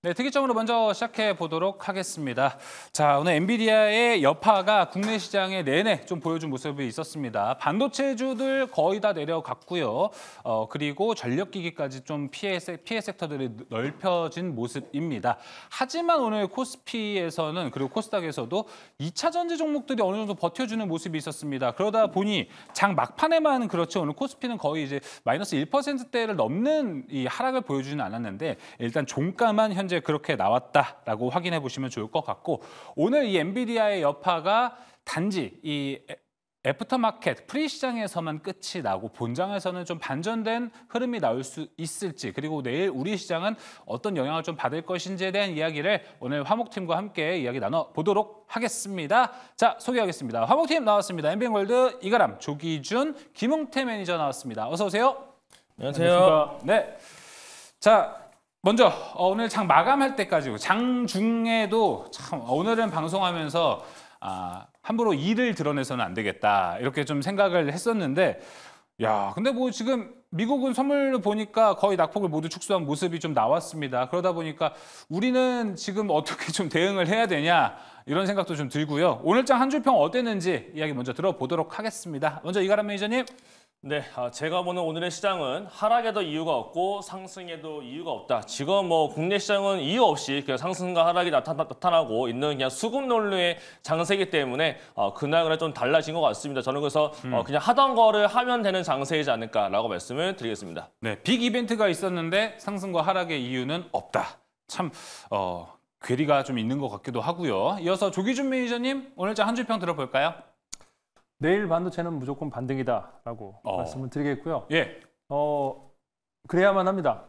네, 특이점으로 먼저 시작해 보도록 하겠습니다. 자, 오늘 엔비디아의 여파가 국내 시장에 내내 좀 보여준 모습이 있었습니다. 반도체주들 거의 다 내려갔고요. 그리고 전력기기까지 좀 피해 섹터들이 넓혀진 모습입니다. 하지만 오늘 코스피에서는 그리고 코스닥에서도 2차 전지 종목들이 어느 정도 버텨주는 모습이 있었습니다. 그러다 보니 장 막판에만 그렇죠. 오늘 코스피는 거의 이제 마이너스 1%대를 넘는 이 하락을 보여주지는 않았는데 일단 종가만 현재 그렇게 나왔다라고 확인해 보시면 좋을 것 같고 오늘 이 엔비디아의 여파가 단지 이 애프터마켓 프리 시장에서만 끝이 나고 본장에서는 좀 반전된 흐름이 나올 수 있을지 그리고 내일 우리 시장은 어떤 영향을 좀 받을 것인지에 대한 이야기를 오늘 화목팀과 함께 이야기 나눠보도록 하겠습니다. 자, 소개하겠습니다. 화목팀 나왔습니다. 엔비엔골드 이가람, 조기준, 김웅태 매니저 나왔습니다. 어서 오세요. 안녕하세요. 네. 자, 먼저 오늘 장 마감할 때까지 장 중에도 참 오늘은 방송하면서 함부로 이를 드러내서는 안 되겠다 이렇게 좀 생각을 했었는데 야 근데 뭐 지금 미국은 선물로 보니까 거의 낙폭을 모두 축소한 모습이 좀 나왔습니다. 그러다 보니까 우리는 지금 어떻게 좀 대응을 해야 되냐 이런 생각도 좀 들고요. 오늘 장 한 줄 평 어땠는지 이야기 먼저 들어보도록 하겠습니다. 먼저 이가람 매니저님. 네, 제가 보는 오늘의 시장은 하락에도 이유가 없고 상승에도 이유가 없다. 지금 뭐 국내 시장은 이유 없이 그냥 상승과 하락이 나타나고 있는 그냥 수급 논리의 장세이기 때문에 그날 좀 달라진 것 같습니다. 저는 그래서 그냥 하던 거를 하면 되는 장세이지 않을까라고 말씀을 드리겠습니다. 네, 빅 이벤트가 있었는데 상승과 하락의 이유는 없다. 참 괴리가 좀 있는 것 같기도 하고요. 이어서 조기준 매니저님 오늘 장 한 줄 평 들어볼까요? 내일 반도체는 무조건 반등이다라고 말씀을 드리겠고요. 예. 그래야만 합니다.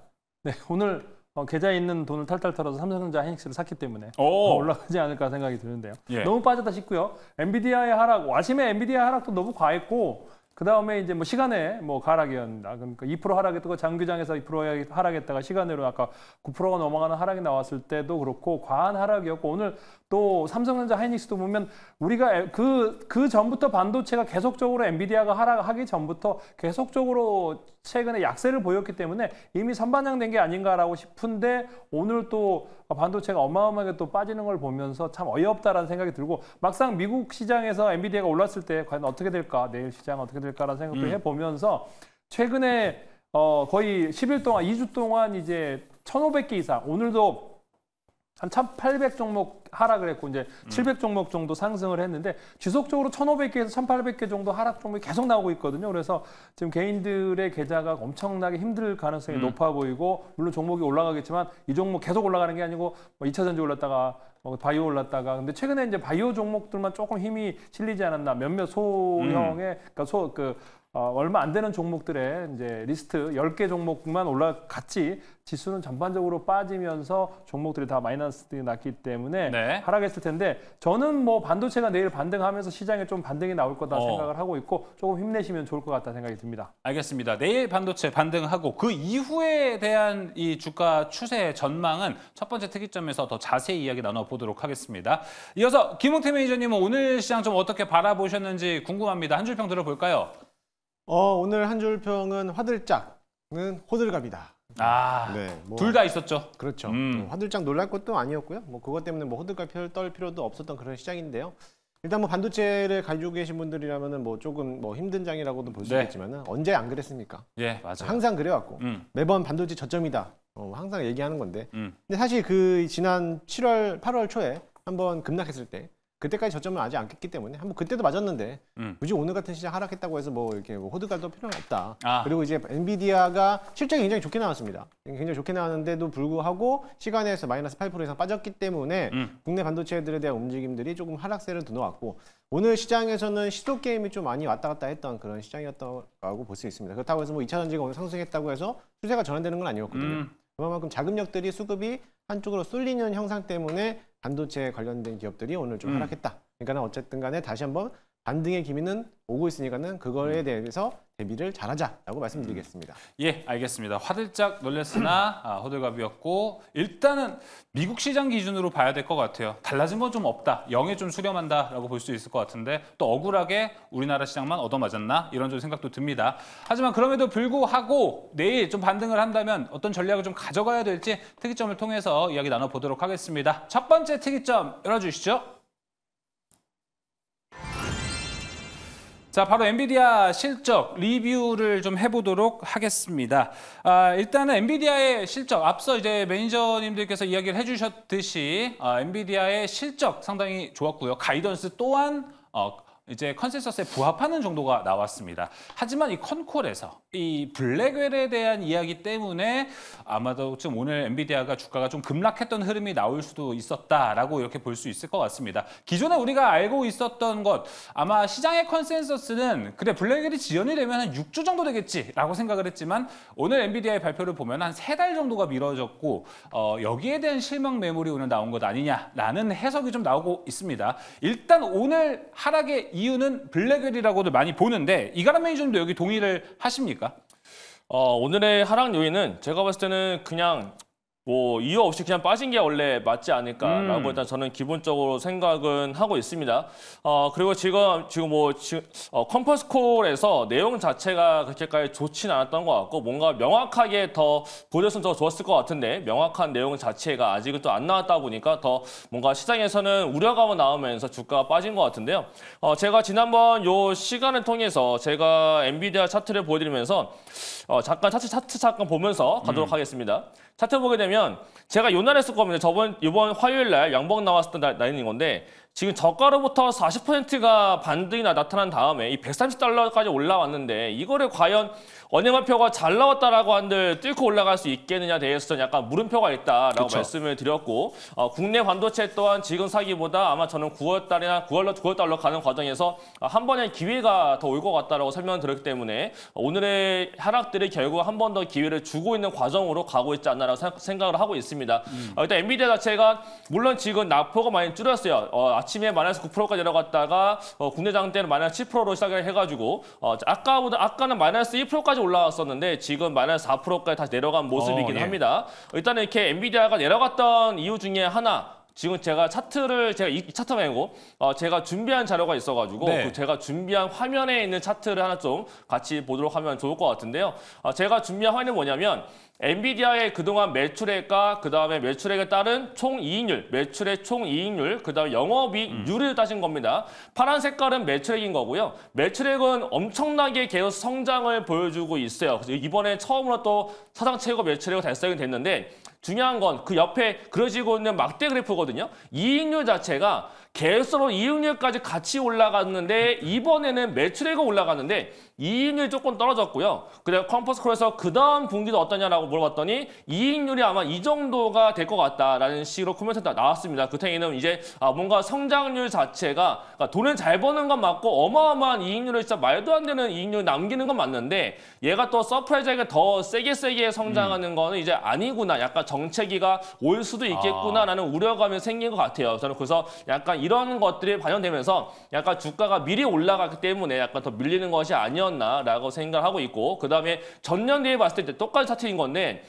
네, 오늘 계좌에 있는 돈을 탈탈 털어서 삼성전자 하이닉스를 샀기 때문에 올라가지 않을까 생각이 드는데요. 예. 너무 빠졌다 싶고요. 엔비디아의 하락, 아침에 엔비디아 하락도 너무 과했고 그 다음에 이제 뭐 시간에 뭐 하락이었다. 그러니까 2% 하락했다가 장기장에서 2% 하락했다가 시간으로 아까 9%가 넘어가는 하락이 나왔을 때도 그렇고 과한 하락이었고 오늘 또 삼성전자 하이닉스도 보면 우리가 그 전부터 반도체가 계속적으로 엔비디아가 하락하기 전부터 계속적으로 최근에 약세를 보였기 때문에 이미 선반영된 게 아닌가라고 싶은데 오늘 또 반도체가 어마어마하게 또 빠지는 걸 보면서 참 어이없다라는 생각이 들고 막상 미국 시장에서 엔비디아가 올랐을 때 과연 어떻게 될까 내일 시장 어떻게 될까라는 생각도 해보면서 최근에 거의 10일 동안 2주 동안 이제 1,500개 이상 오늘도 한 1,800 종목 하락을 했고 이제 700 종목 정도 상승을 했는데 지속적으로 1,500개에서 1,800개 정도 하락 종목이 계속 나오고 있거든요. 그래서 지금 개인들의 계좌가 엄청나게 힘들 가능성이 높아 보이고 물론 종목이 올라가겠지만 이 종목 계속 올라가는 게 아니고 뭐 2차 전지 올랐다가 바이오 올랐다가 근데 최근에 이제 바이오 종목들만 조금 힘이 실리지 않았나 몇몇 소형의 그러니까 얼마 안 되는 종목들의 이제 리스트 10개 종목만 올라갔지 지수는 전반적으로 빠지면서 종목들이 다 마이너스들이 났기 때문에 네. 하락했을 텐데 저는 뭐 반도체가 내일 반등하면서 시장에 좀 반등이 나올 거다 생각을 하고 있고 조금 힘내시면 좋을 것 같다 생각이 듭니다. 알겠습니다. 내일 반도체 반등하고 그 이후에 대한 이 주가 추세 전망은 첫 번째 특이점에서 더 자세히 이야기 나눠보도록 하겠습니다. 이어서 김웅태 매니저님은 오늘 시장 좀 어떻게 바라보셨는지 궁금합니다. 한 줄 평 들어볼까요? 오늘 한 줄 평은 화들짝은 호들갑이다. 네, 둘 다 있었죠. 그렇죠. 화들짝 놀랄 것도 아니었고요. 뭐 그것 때문에 뭐 호들갑 떨 필요도 없었던 그런 시장인데요. 일단 뭐 반도체를 가지고 계신 분들이라면은 뭐 조금 뭐 힘든 장이라고도 볼 수 있겠지만은 언제 안 그랬습니까? 예, 맞아요. 항상 그래왔고 매번 반도체 저점이다. 항상 얘기하는 건데. 근데 사실 그 지난 7월, 8월 초에 한번 급락했을 때. 그때까지 저점을 아직 안 깼기 때문에 한번 그때도 맞았는데 굳이 오늘 같은 시장 하락했다고 해서 뭐 이렇게 뭐 호들갑 떨 필요는 없다. 그리고 이제 엔비디아가 실적이 굉장히 좋게 나왔습니다. 굉장히 좋게 나왔는데도 불구하고 시간에서 마이너스 8% 이상 빠졌기 때문에 국내 반도체들에 대한 움직임들이 조금 하락세를 드러났고 오늘 시장에서는 시도 게임이 좀 많이 왔다 갔다 했던 그런 시장이었다고 볼 수 있습니다. 그렇다고 해서 뭐 2차 전지가 오늘 상승했다고 해서 추세가 전환되는 건 아니었거든요. 그만큼 자금력들이 수급이 한쪽으로 쏠리는 형상 때문에 반도체 관련된 기업들이 오늘 좀 하락했다. 그러니까 어쨌든 간에 다시 한번 반등의 기미는 오고 있으니까는 그거에 대해서 대비를 잘하자라고 말씀드리겠습니다. 예, 알겠습니다. 화들짝 놀랐으나 호들갑이었고 일단은 미국 시장 기준으로 봐야 될 것 같아요. 달라진 건 좀 없다. 0에 좀 수렴한다라고 볼 수 있을 것 같은데 또 억울하게 우리나라 시장만 얻어맞았나? 이런 좀 생각도 듭니다. 하지만 그럼에도 불구하고 내일 좀 반등을 한다면 어떤 전략을 좀 가져가야 될지 특이점을 통해서 이야기 나눠보도록 하겠습니다. 첫 번째 특이점 열어주시죠. 자, 바로 엔비디아 실적 리뷰를 좀 해보도록 하겠습니다. 일단은 엔비디아의 실적, 앞서 이제 매니저님들께서 이야기를 해주셨듯이 엔비디아의 실적 상당히 좋았고요. 가이던스 또한 이제 컨센서스에 부합하는 정도가 나왔습니다. 하지만 이 컨콜에서 이 블랙웰에 대한 이야기 때문에 아마도 지금 오늘 엔비디아가 주가가 좀 급락했던 흐름이 나올 수도 있었다라고 이렇게 볼 수 있을 것 같습니다. 기존에 우리가 알고 있었던 것, 아마 시장의 컨센서스는 그래 블랙웰이 지연이 되면 한 6주 정도 되겠지라고 생각을 했지만 오늘 엔비디아의 발표를 보면 한 3달 정도가 미뤄졌고 여기에 대한 실망 매물이 오늘 나온 것 아니냐라는 해석이 좀 나오고 있습니다. 일단 오늘 하락의 이유는 블랙웰이라고도 많이 보는데 이가람 매니저님도 여기 동의를 하십니까? 오늘의 하락 요인은 제가 봤을 때는 그냥 뭐 이유 없이 그냥 빠진 게 원래 맞지 않을까라고 일단 저는 기본적으로 생각은 하고 있습니다. 그리고 지금 컨퍼런스 콜에서 내용 자체가 그렇게까지 좋진 않았던 것 같고 뭔가 명확하게 더 보여줬으면 더 좋았을 것 같은데 명확한 내용 자체가 아직은 또 안 나왔다 보니까 더 뭔가 시장에서는 우려감은 나오면서 주가가 빠진 것 같은데요. 제가 지난번 요 시간을 통해서 제가 엔비디아 차트를 보여드리면서 잠깐 차트 잠깐 보면서 가도록 하겠습니다. 차트 보게 되면 제가 요날 했을 겁니다. 이번 화요일 날 양봉 나왔을 때 날인 건데 지금 저가로부터 40%가 반등이 나타난 다음에 이 130달러까지 올라왔는데 이거를 과연 원예마표가 잘 나왔다라고 한들 뚫고 올라갈 수 있겠느냐에 대해서는 약간 물음표가 있다라고 그쵸. 말씀을 드렸고 국내 반도체 또한 지금 사기보다 아마 저는 9월달로 가는 과정에서 한 번의 기회가 더 올 것 같다라고 설명을 드렸기 때문에 오늘의 하락들이 결국 한 번 더 기회를 주고 있는 과정으로 가고 있지 않나라고 생각을 하고 있습니다. 일단 엔비디아 자체가 물론 지금 낙폭가 많이 줄였어요. 아침에 마이너스 9%까지 내려갔다가 국내 장 때는 마이너스 7%로 시작을 해가지고 아까는 마이너스 1%까지 올라왔었는데 지금 마이너스 4%까지 다시 내려간 모습이긴 예. 합니다. 일단은 이렇게 엔비디아가 내려갔던 이유 중에 하나 지금 제가 이 차트 말고 제가 준비한 자료가 있어가지고 네. 그 제가 준비한 화면에 있는 차트를 하나 좀 같이 보도록 하면 좋을 것 같은데요. 제가 준비한 화면이 뭐냐면 엔비디아의 그동안 매출액과 그다음에 매출액에 따른 총이익률, 매출의 총이익률, 그다음에 영업이익률을 따진 겁니다. 파란 색깔은 매출액인 거고요. 매출액은 엄청나게 계속 성장을 보여주고 있어요. 그래서 이번에 처음으로 또 사상 최고 매출액이 달성이 됐는데 중요한 건 그 옆에 그려지고 있는 막대 그래프거든요. 이익률 자체가 계속으로 이익률까지 같이 올라갔는데 이번에는 매출액이 올라갔는데 이익률이 조금 떨어졌고요. 그다음 컨퍼런스 콜에서 그 다음 분기도 어떠냐라고 물어봤더니 이익률이 아마 이 정도가 될 것 같다라는 식으로 코멘트가 나왔습니다. 그 탱이는 이제 뭔가 성장률 자체가 그러니까 돈을 잘 버는 건 맞고 어마어마한 이익률을 진짜 말도 안 되는 이익률 남기는 건 맞는데 얘가 또 서프라이즈하게 더 세게 성장하는 거는 이제 아니구나. 약간 정체기가 올 수도 있겠구나라는 우려감이 생긴 것 같아요. 저는 그래서 약간 이런 것들이 반영되면서 약간 주가가 미리 올라갔기 때문에 약간 더 밀리는 것이 아니었나라고 생각하고 있고 그다음에 전년 대비 봤을 때 똑같은 차트인 건데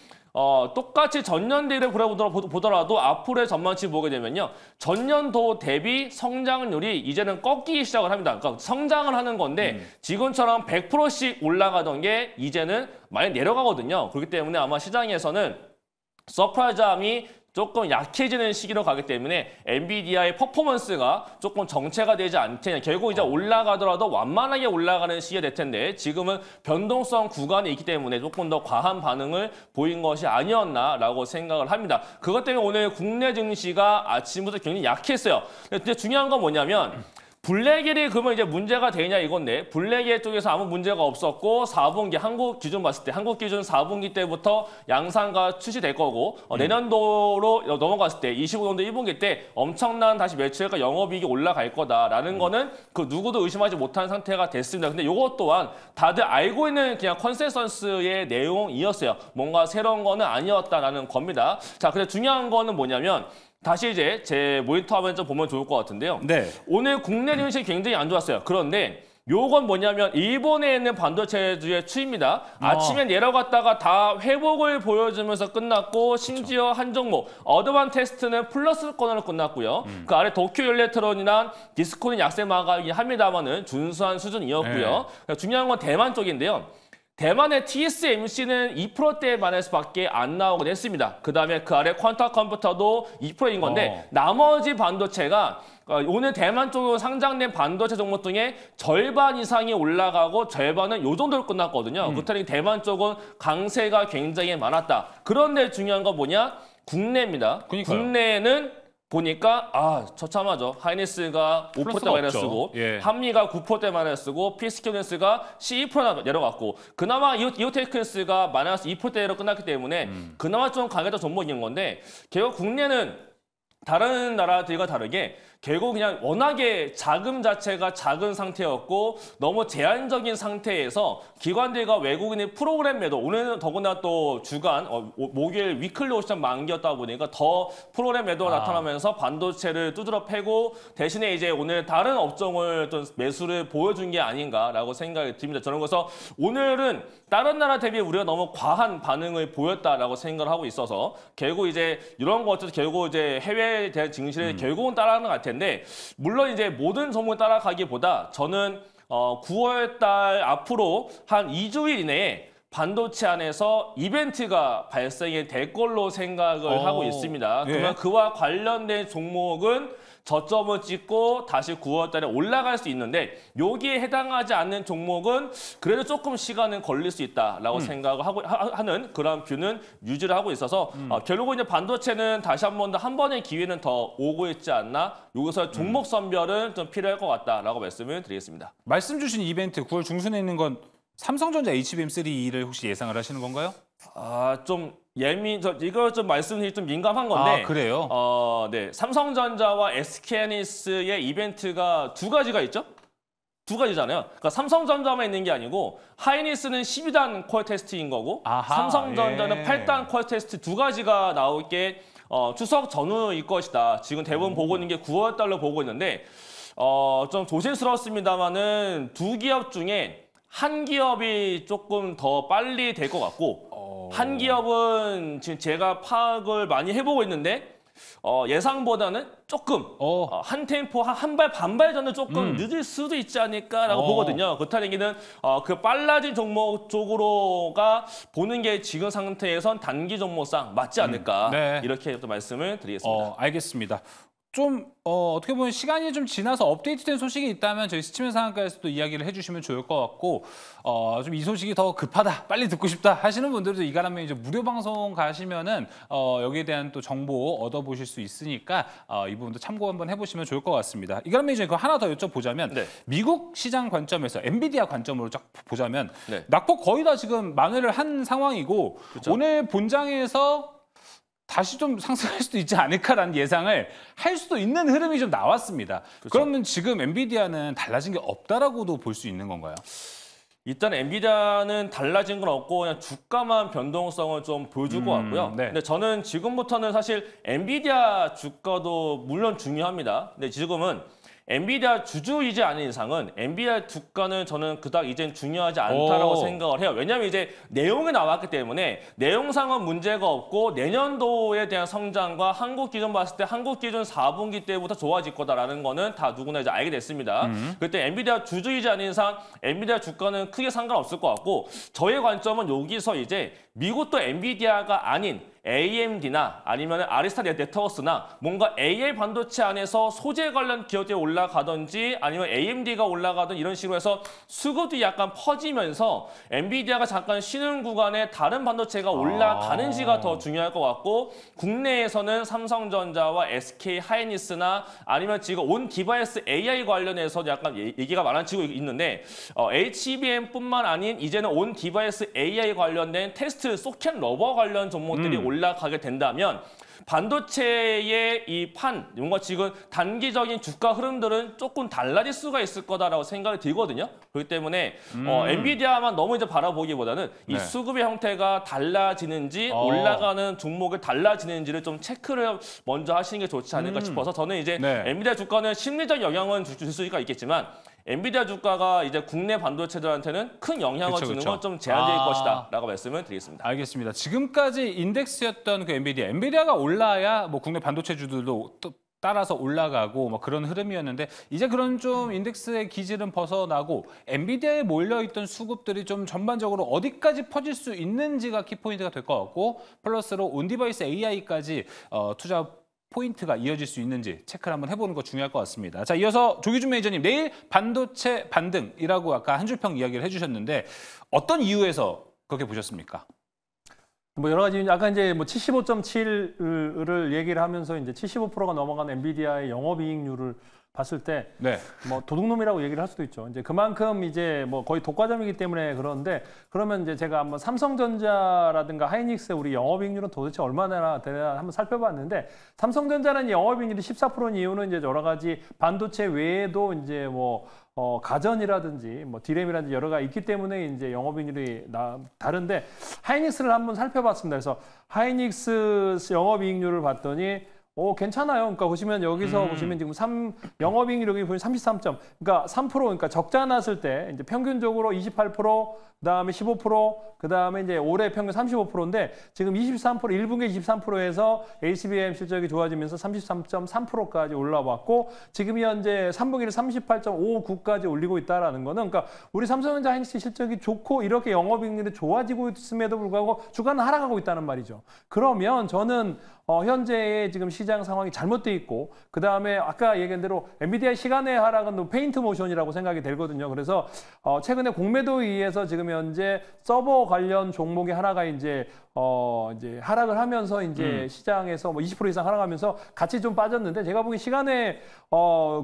똑같이 전년 대비를 보더라도 앞으로의 전망치 보게 되면요. 전년도 대비 성장률이 이제는 꺾이기 시작을 합니다. 그러니까 성장을 하는 건데 지금처럼 100%씩 올라가던 게 이제는 많이 내려가거든요. 그렇기 때문에 아마 시장에서는 서프라이즈함이 조금 약해지는 시기로 가기 때문에 엔비디아의 퍼포먼스가 조금 정체가 되지 않겠냐. 결국 이제 올라가더라도 완만하게 올라가는 시기가 될 텐데 지금은 변동성 구간이 있기 때문에 조금 더 과한 반응을 보인 것이 아니었나라고 생각을 합니다. 그것 때문에 오늘 국내 증시가 아침부터 굉장히 약했어요. 근데 중요한 건 뭐냐면 블랙웰이 그러면 이제 문제가 되냐 이건데 블랙웰 쪽에서 아무 문제가 없었고 4분기 한국 기준 봤을 때 한국 기준 4분기 때부터 양산가 출시될 거고 내년도로 넘어갔을 때 25년도 1분기 때 엄청난 다시 매출과 영업이익이 올라갈 거다라는 거는 그 누구도 의심하지 못한 상태가 됐습니다. 근데 이것 또한 다들 알고 있는 그냥 컨센서스의 내용이었어요. 뭔가 새로운 거는 아니었다라는 겁니다. 자, 근데 중요한 거는 뭐냐면 다시 이제 제 모니터 화면 좀 보면 좋을 것 같은데요. 네. 오늘 국내 증시 굉장히 안 좋았어요. 그런데 요건 뭐냐면 일본에 있는 반도체주의 추이입니다. 아침에 내려갔다가 다 회복을 보여주면서 끝났고 심지어 한 종목 어드밴테스트는 플러스권으로 끝났고요. 그 아래 도쿄 일렉트론이나 디스콘은 약세 마감이 합니다만은 준수한 수준이었고요. 중요한 건 대만 쪽인데요. 대만의 TSMC는 2%대에 반해서밖에 안 나오곤 했습니다. 그다음에 그 아래 퀀타 컴퓨터도 2%인 건데 나머지 반도체가 오늘 대만 쪽으로 상장된 반도체 종목 중에 절반 이상이 올라가고 절반은 요 정도로 끝났거든요. 그렇다니 대만 쪽은 강세가 굉장히 많았다. 그런데 중요한 건 뭐냐? 국내입니다. 그러니까요. 국내에는 보니까 처참하죠. 하이닉스가 5%대 마이너스고 예. 한미가 9%대 마이너스고 PSQNS가 12% 내려갔고 그나마 이오테크스가 마이너스 2%대로 끝났기 때문에 그나마 좀 강했던 종목인 건데 결국 국내는 다른 나라들과 다르게 결국 그냥 워낙에 자금 자체가 작은 상태였고 너무 제한적인 상태에서 기관들과 외국인의 프로그램 매도 오늘은 더구나 또 주간 목요일 위클리 오션 만기였다 보니까 더 프로그램 매도가 나타나면서 반도체를 두드러 패고 대신에 이제 오늘 다른 업종을 좀 매수를 보여준 게 아닌가라고 생각이 듭니다. 저는 그래서 오늘은 다른 나라 대비 우리가 너무 과한 반응을 보였다라고 생각을 하고 있어서 결국 이제 이런 것들 결국 이제 해외에 대한 증시를 결국은 따라가는 것 같은데 물론 이제 모든 종목을 따라가기보다 저는 9월 달 앞으로 한 2주일 이내에 반도체 안에서 이벤트가 발생이 될 걸로 생각을 하고 있습니다. 그러면 예. 그와 관련된 종목은 저점을 찍고 다시 9월 달에 올라갈 수 있는데 여기에 해당하지 않는 종목은 그래도 조금 시간은 걸릴 수 있다라고 생각을 하는 그런 뷰는 유지를 하고 있어서 결국은 이제 반도체는 다시 한 번의 기회는 더 오고 있지 않나 여기서 종목 선별은 좀 필요할 것 같다라고 말씀을 드리겠습니다. 말씀 주신 이벤트 9월 중순에 있는 건 삼성전자 HBM3E를 혹시 예상을 하시는 건가요? 좀 이거 좀 말씀드리기 좀 민감한 건데. 그래요? 네. 삼성전자와 SK하이닉스의 이벤트가 두 가지가 있죠? 두 가지잖아요. 그러니까 삼성전자만 있는 게 아니고 하이닉스는 12단 콜 테스트인 거고 삼성전자는 8단 콜 테스트 두 가지가 나올 게 추석 전후일 것이다. 지금 대부분 보고 있는 게 9월 달로 보고 있는데 좀 조심스럽습니다만은 두 기업 중에 한 기업이 조금 더 빨리 될 것 같고 한 기업은 지금 제가 파악을 많이 해보고 있는데 예상보다는 조금 한 템포 한 발 반발 정도 조금 늦을 수도 있지 않을까라고 보거든요. 그렇다는 얘기는 그 빨라진 종목 쪽으로가 보는 게 지금 상태에선 단기 종목상 맞지 않을까 네. 이렇게 또 말씀을 드리겠습니다. 알겠습니다. 좀 어떻게 보면 시간이 좀 지나서 업데이트된 소식이 있다면 저희 스치면 상한가에서도 이야기를 해주시면 좋을 것 같고 좀 이 소식이 더 급하다, 빨리 듣고 싶다 하시는 분들도 이가람면 이제 무료 방송 가시면은 여기에 대한 또 정보 얻어보실 수 있으니까 이 부분도 참고 한번 해보시면 좋을 것 같습니다. 이가람면 이제 그 하나 더 여쭤보자면 네. 미국 시장 관점에서 엔비디아 관점으로 쫙 보자면 네. 낙폭 거의 다 지금 만회를 한 상황이고 그렇죠. 오늘 본장에서 다시 좀 상승할 수도 있지 않을까라는 예상을 할 수도 있는 흐름이 좀 나왔습니다. 그렇죠. 그러면 지금 엔비디아는 달라진 게 없다라고도 볼 수 있는 건가요? 일단 엔비디아는 달라진 건 없고 그냥 주가만 변동성을 좀 보여줄 것 같고요. 네. 근데 저는 지금부터는 사실 엔비디아 주가도 물론 중요합니다. 근데 지금은 엔비디아 주주이지 않은 이상은 엔비디아 주가는 저는 그닥 이젠 중요하지 않다라고 생각을 해요. 왜냐하면 이제 내용이 나왔기 때문에 내용상은 문제가 없고 내년도에 대한 성장과 한국 기준 봤을 때 한국 기준 4분기 때부터 좋아질 거다라는 거는 다 누구나 이제 알게 됐습니다. 그때 엔비디아 주주이지 않은 이상 엔비디아 주가는 크게 상관없을 것 같고 저의 관점은 여기서 이제 미국도 엔비디아가 아닌 AMD나 아니면 아리스타 네트워크스나 뭔가 AI 반도체 안에서 소재 관련 기업들이 올라가든지 아니면 AMD가 올라가든 이런 식으로 해서 수급이 약간 퍼지면서 엔비디아가 잠깐 쉬는 구간에 다른 반도체가 올라가는지가 더 중요할 것 같고 국내에서는 삼성전자와 SK하이닉스나 아니면 지금 온 디바이스 AI 관련해서 약간 얘기가 많아지고 있는데 HBM뿐만 아닌 이제는 온 디바이스 AI 관련된 테스트 소켓 러버 관련 종목들이 올라가게 된다면 반도체의 이 뭔가 지금 단기적인 주가 흐름들은 조금 달라질 수가 있을 거다라고 생각이 들거든요. 그렇기 때문에 엔비디아만 너무 이제 바라보기보다는 이 수급의 형태가 달라지는지 올라가는 종목이 달라지는지를 좀 체크를 먼저 하시는 게 좋지 않을까 싶어서 저는 이제 엔비디아 주가는 심리적 영향은 줄 수가 있겠지만 엔비디아 주가가 이제 국내 반도체들한테는 큰 영향을 주는 건 좀 제한적일 것이다라고 말씀을 드리겠습니다. 알겠습니다. 지금까지 인덱스였던 그 엔비디아가 올라야 뭐 국내 반도체주들도 또 따라서 올라가고 뭐 그런 흐름이었는데 이제 그런 좀 인덱스의 기질은 벗어나고 엔비디아에 몰려있던 수급들이 좀 전반적으로 어디까지 퍼질 수 있는지가 키포인트가 될 것 같고 플러스로 온디바이스 AI까지 투자 포인트가 이어질 수 있는지 체크를 한번 해보는 거 중요할 것 같습니다. 자, 이어서 조기준 매니저님, 내일 반도체 반등이라고 아까 한 줄평 이야기를 해주셨는데 어떤 이유에서 그렇게 보셨습니까? 뭐 여러 가지 아까 이제 뭐 75.7을 얘기를 하면서 이제 75%가 넘어간 엔비디아의 영업이익률을 봤을 때 뭐 도둑놈이라고 얘기를 할 수도 있죠. 이제 그만큼 이제 뭐 거의 독과점이기 때문에 그런데 그러면 이제 제가 한번 삼성전자라든가 하이닉스의 우리 영업이익률은 도대체 얼마나 되나 한번 살펴봤는데 삼성전자는 영업이익률이 14%인 이유는 이제 여러 가지 반도체 외에도 이제 뭐 가전이라든지 뭐 디램이라든지 여러 가지 있기 때문에 이제 영업이익률이 다른데 하이닉스를 한번 살펴봤습니다. 그래서 하이닉스 영업이익률을 봤더니 괜찮아요. 그러니까 보시면 여기서 보시면 지금 영업이익률이 보면 33점. 그러니까 3%, 그러니까 적자 났을 때 이제 평균적으로 28%, 그다음에 15%, 그다음에 이제 올해 평균 35%인데 지금 23%, 1분기 23%에서 HBM 실적이 좋아지면서 33.3%까지 올라왔고 지금 현재 3분기를 38.59까지 올리고 있다라는 거는 그러니까 우리 삼성전자 하이닉스 실적이 좋고 이렇게 영업이익률이 좋아지고 있음에도 불구하고 주가는 하락하고 있다는 말이죠. 그러면 저는 현재의 지금 시장 상황이 잘못돼 있고 그다음에 아까 얘기한 대로 엔비디아 시간의 하락은 페인트 모션이라고 생각이 되거든요. 그래서 최근에 공매도에 의해서 지금 현재 서버 관련 종목이 하나가 이제 하락을 하면서 이제 시장에서 뭐 20% 이상 하락하면서 같이 좀 빠졌는데 제가 보기엔 시간에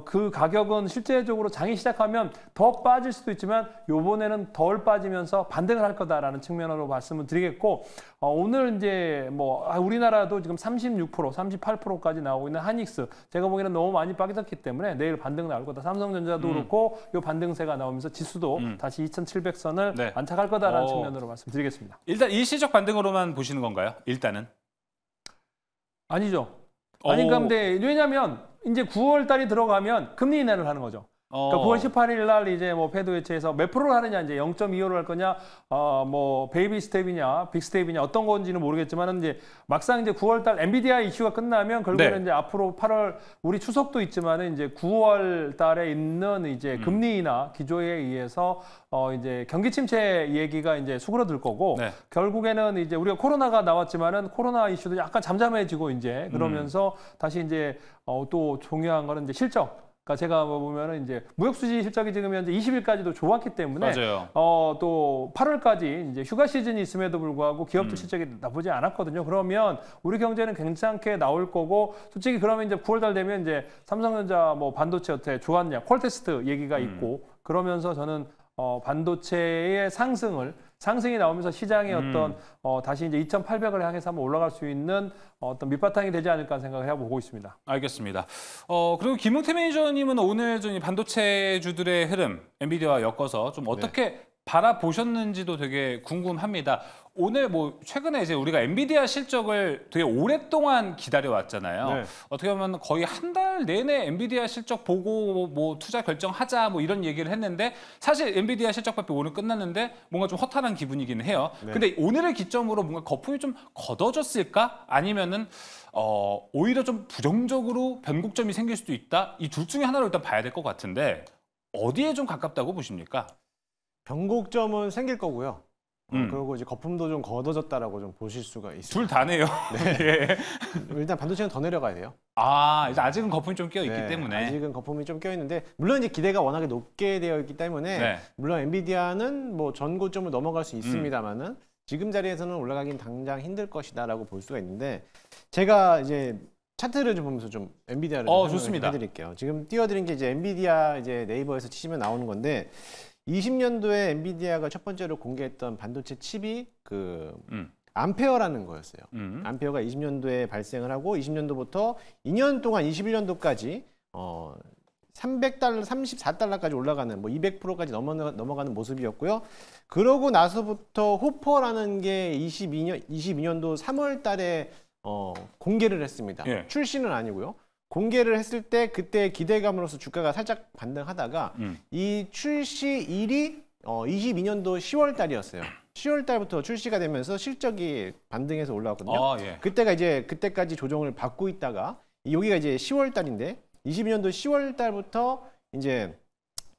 그 가격은 실제적으로 장이 시작하면 더 빠질 수도 있지만 요번에는 덜 빠지면서 반등을 할 거다라는 측면으로 말씀을 드리겠고 오늘 이제 뭐 우리나라도 지금 36%, 38%까지 나오고 있는 하이닉스 제가 보기에는 너무 많이 빠졌기 때문에 내일 반등 나올 거다. 삼성전자도 그렇고 요 반등세가 나오면서 지수도 다시 2,700선을 안착할 거다라는 측면으로 말씀드리겠습니다. 일단 일시적 반등으로만 보시는 건가요? 일단은? 아니죠. 아니 근데 왜냐하면 이제 9월 달이 들어가면 금리 인하를 하는 거죠. 그러니까 9월 18일 날 이제 뭐 패드 회체에서 몇 프로를 하느냐 이제 0.25를 할 거냐, 뭐 베이비 스텝이냐, 빅 스텝이냐 어떤 건지는 모르겠지만은 이제 막상 이제 9월 달 엔비디아 이슈가 끝나면 결국에는 이제 앞으로 8월 우리 추석도 있지만은 이제 9월 달에 있는 이제 금리 인하 기조에 의해서 이제 경기 침체 얘기가 이제 수그러들 거고 결국에는 이제 우리가 코로나가 나왔지만은 코로나 이슈도 약간 잠잠해지고 이제 그러면서 다시 이제 또 중요한 거는 이제 실적. 그러니까 제가 보면은 이제 무역수지 실적이 지금 현재 20일까지도 좋았기 때문에 또 8월까지 이제 휴가 시즌이 있음에도 불구하고 기업들 실적이 나쁘지 않았거든요. 그러면 우리 경제는 괜찮게 나올 거고 솔직히 그러면 이제 9월달 되면 이제 삼성전자 뭐 반도체 어때 좋았냐 퀄테스트 얘기가 있고 그러면서 저는 반도체의 상승이 나오면서 시장의 어떤 다시 이제 2,800을 향해서 한번 올라갈 수 있는 어떤 밑바탕이 되지 않을까 생각을 해보고 있습니다. 알겠습니다. 그리고 김용태 매니저님은 오늘 좀 반도체주들의 흐름, 엔비디아와 엮어서 좀 어떻게 바라보셨는지도 되게 궁금합니다. 오늘 뭐 최근에 이제 우리가 엔비디아 실적을 되게 오랫동안 기다려왔잖아요. 어떻게 보면 거의 한 달 내내 엔비디아 실적 보고 뭐 투자 결정하자 뭐 이런 얘기를 했는데 사실 엔비디아 실적 발표 오늘 끝났는데 뭔가 좀 허탈한 기분이기는 해요. 근데 오늘을 기점으로 뭔가 거품이 좀 걷어졌을까? 아니면은 오히려 좀 부정적으로 변곡점이 생길 수도 있다? 이 둘 중에 하나로 일단 봐야 될 것 같은데 어디에 좀 가깝다고 보십니까? 변곡점은 생길 거고요. 그리고 이제 거품도 좀 걷어졌다라고 좀 보실 수가 있습니다. 둘 다네요. 일단 반도체는 더 내려가야 돼요. 일단 아직은 거품이 좀 껴 있기 때문에. 아직은 거품이 좀 껴 있는데 물론 이제 기대가 워낙에 높게 되어 있기 때문에 물론 엔비디아는 뭐 전고점을 넘어갈 수 있습니다만은 지금 자리에서는 올라가긴 당장 힘들 것이다라고 볼 수가 있는데 제가 이제 차트를 좀 보면서 좀 엔비디아를 좀 해드릴게요. 지금 띄워드린 게 이제 엔비디아 이제 네이버에서 치시면 나오는 건데. 20년도에 엔비디아가 첫 번째로 공개했던 반도체 칩이 그 암페어라는 거였어요. 암페어가 20년도에 발생을 하고 20년도부터 2년 동안 21년도까지 300달러, 34달러까지 올라가는 뭐 200%까지 넘어가는 모습이었고요. 그러고 나서부터 호퍼라는 게 22년도 3월 달에 공개를 했습니다. 예. 출시는 아니고요. 공개를 했을 때 그때 기대감으로서 주가가 살짝 반등하다가 이 출시일이 22년도 10월 달이었어요. 10월 달부터 출시가 되면서 실적이 반등해서 올라왔거든요. 예. 그때까지 조정을 받고 있다가 여기가 이제 10월 달인데 22년도 10월 달부터 이제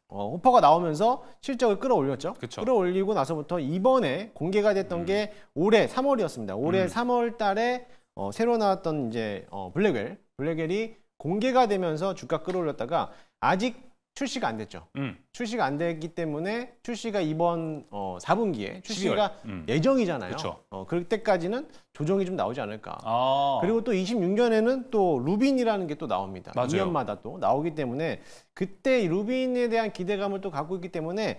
호퍼가 나오면서 실적을 끌어올렸죠. 그쵸. 끌어올리고 나서부터 이번에 공개가 됐던 게 올해 3월이었습니다. 올해 3월 달에 새로 나왔던 이제 블랙웰이 공개가 되면서 주가 끌어올렸다가 아직 출시가 안 됐죠. 출시가 안 됐기 때문에 출시가 이번 4분기에 출시가 12월. 예정이잖아요. 그쵸. 그때까지는 조정이 좀 나오지 않을까. 아. 그리고 또 26년에는 또 루빈이라는 게 또 나옵니다. 맞아요. 2년마다 또 나오기 때문에 그때 루빈에 대한 기대감을 또 갖고 있기 때문에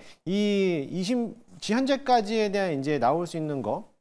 현재까지에 대한 이제 나올 수 있는 거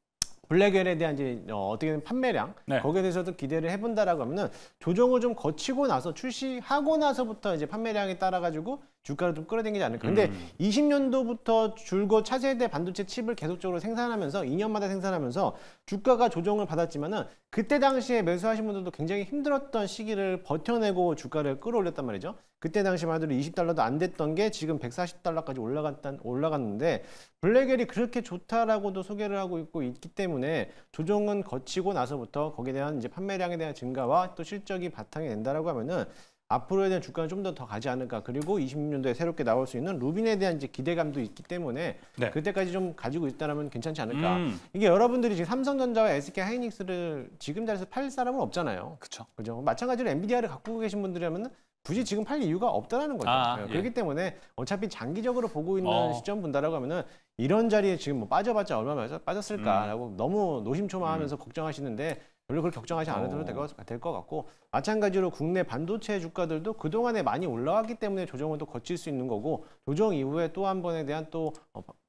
블랙웰에 대한 이제 어떻게든 판매량 네. 거기에 대해서도 기대를 해본다라고 하면은 조정을 좀 거치고 나서 출시하고 나서부터 이제 판매량에 따라 가지고 주가를 좀 끌어당기지 않을까. 근데 20년도부터 줄곧 차세대 반도체 칩을 계속적으로 생산하면서 2년마다 생산하면서 주가가 조정을 받았지만은 그때 당시에 매수하신 분들도 굉장히 힘들었던 시기를 버텨내고 주가를 끌어올렸단 말이죠. 그때 당시만 해도 20달러도 안 됐던 게 지금 140달러까지 올라갔는데 블랙웰이 그렇게 좋다라고도 소개를 하고 있기 때문에 조정은 거치고 나서부터 거기에 대한 이제 판매량에 대한 증가와 또 실적이 바탕이 된다라고 하면은 앞으로에 대한 주가는 좀 더 가지 않을까. 그리고 26년도에 새롭게 나올 수 있는 루빈에 대한 이제 기대감도 있기 때문에 네. 그때까지 좀 가지고 있다면 괜찮지 않을까. 이게 여러분들이 지금 삼성전자와 SK 하이닉스를 지금 자리에서 팔 사람은 없잖아요. 그쵸. 그죠? 마찬가지로 엔비디아를 갖고 계신 분들이라면 굳이 지금 팔 이유가 없다라는 거죠. 예. 그렇기 때문에 어차피 장기적으로 보고 있는 시점 분다라고 하면은 이런 자리에 지금 뭐 빠져봤자 얼마 빠졌을까라고 너무 노심초마하면서 걱정하시는데 별로 그렇게 걱정하지 않아도 될 것 같고 마찬가지로 국내 반도체 주가들도 그동안에 많이 올라왔기 때문에 조정을 또 거칠 수 있는 거고 조정 이후에 또 한 번에 대한 또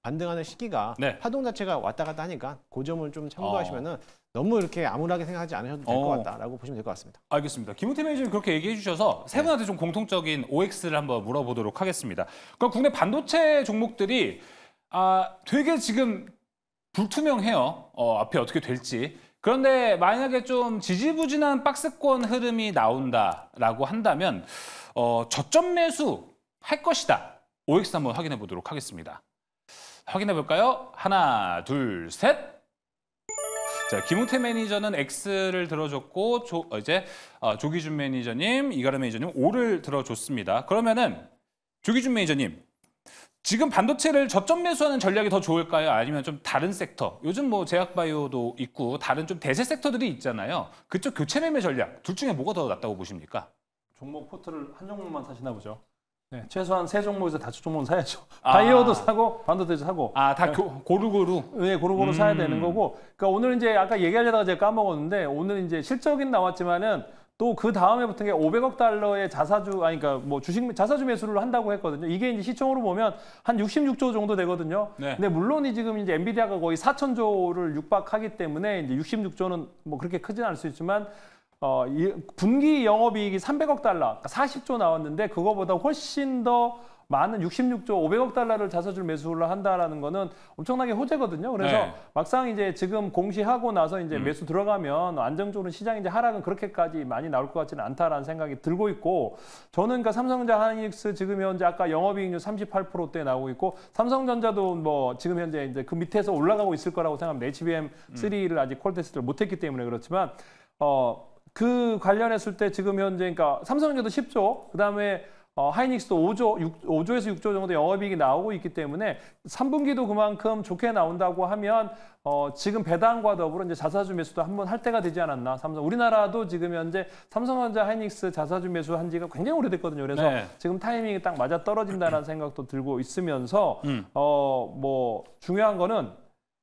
반등하는 시기가 네. 파동 자체가 왔다 갔다 하니까 그 점을 좀 참고하시면은 너무 이렇게 암울하게 생각하지 않으셔도 될 것 같다라고 보시면 될 것 같습니다. 알겠습니다. 김우태 매니저님 그렇게 얘기해 주셔서 세 분한테 좀 공통적인 OX를 한번 물어보도록 하겠습니다. 그럼 국내 반도체 종목들이 되게 지금 불투명해요. 앞에 어떻게 될지. 그런데 만약에 좀 지지부진한 박스권 흐름이 나온다라고 한다면 저점 매수 할 것이다. OX 한번 확인해 보도록 하겠습니다. 확인해 볼까요? 하나, 둘, 셋. 자, 김우태 매니저는 X를 들어줬고 조기준 매니저님, 이가람 매니저님 O를 들어줬습니다. 그러면은 조기준 매니저님, 지금 반도체를 저점 매수하는 전략이 더 좋을까요? 아니면 좀 다른 섹터? 요즘 뭐 제약바이오도 있고 다른 좀 대세 섹터들이 있잖아요. 그쪽 교체 매매 전략 둘 중에 뭐가 더 낫다고 보십니까? 종목 포트를 한 종목만 사시나 보죠. 네, 최소한 세 종목에서 다섯 종목은 사야죠. 바이오도 사고 반도체도 사고. 다 고루고루. 네, 고루고루 사야 되는 거고. 그러니까 오늘 이제 아까 얘기하려다가 제가 까먹었는데 오늘 이제 실적인 나왔지만은 또 그 다음에 붙은 게 500억 달러의 그러니까 뭐 자사주 매수를 한다고 했거든요. 이게 이제 시총으로 보면 한 66조 정도 되거든요. 네. 근데 물론 지금 이제 엔비디아가 거의 4천조를 육박하기 때문에 이제 66조는 뭐 그렇게 크진 않을 수 있지만 분기 영업이익이 300억 달러, 그러니까 40조 나왔는데 그거보다 훨씬 더 많은 66조 500억 달러를 자사주 매수를 한다라는 거는 엄청나게 호재거든요. 그래서 네. 막상 이제 지금 공시하고 나서 이제 매수 들어가면 안정적으로 시장 이제 하락은 그렇게까지 많이 나올 것 같지는 않다라는 생각이 들고 있고 저는 그러니까 삼성전자 하이닉스 지금 현재 아까 영업이익률 38%대 나오고 있고 삼성전자도 뭐 지금 현재 이제 그 밑에서 올라가고 있을 거라고 생각합니다. HBM3를 아직 콜 테스트를 못 했기 때문에 그렇지만 그 관련했을 때 지금 현재 그러니까 삼성전자도 10조 그다음에 하이닉스도 5조에서 6조 정도 영업이익이 나오고 있기 때문에 3분기도 그만큼 좋게 나온다고 하면 지금 배당과 더불어 이제 자사주 매수도 한번 할 때가 되지 않았나. 우리나라도 지금 현재 삼성전자 하이닉스 자사주 매수한 지가 굉장히 오래됐거든요. 그래서 네. 지금 타이밍이 딱 맞아 떨어진다는 생각도 들고 있으면서 뭐 중요한 거는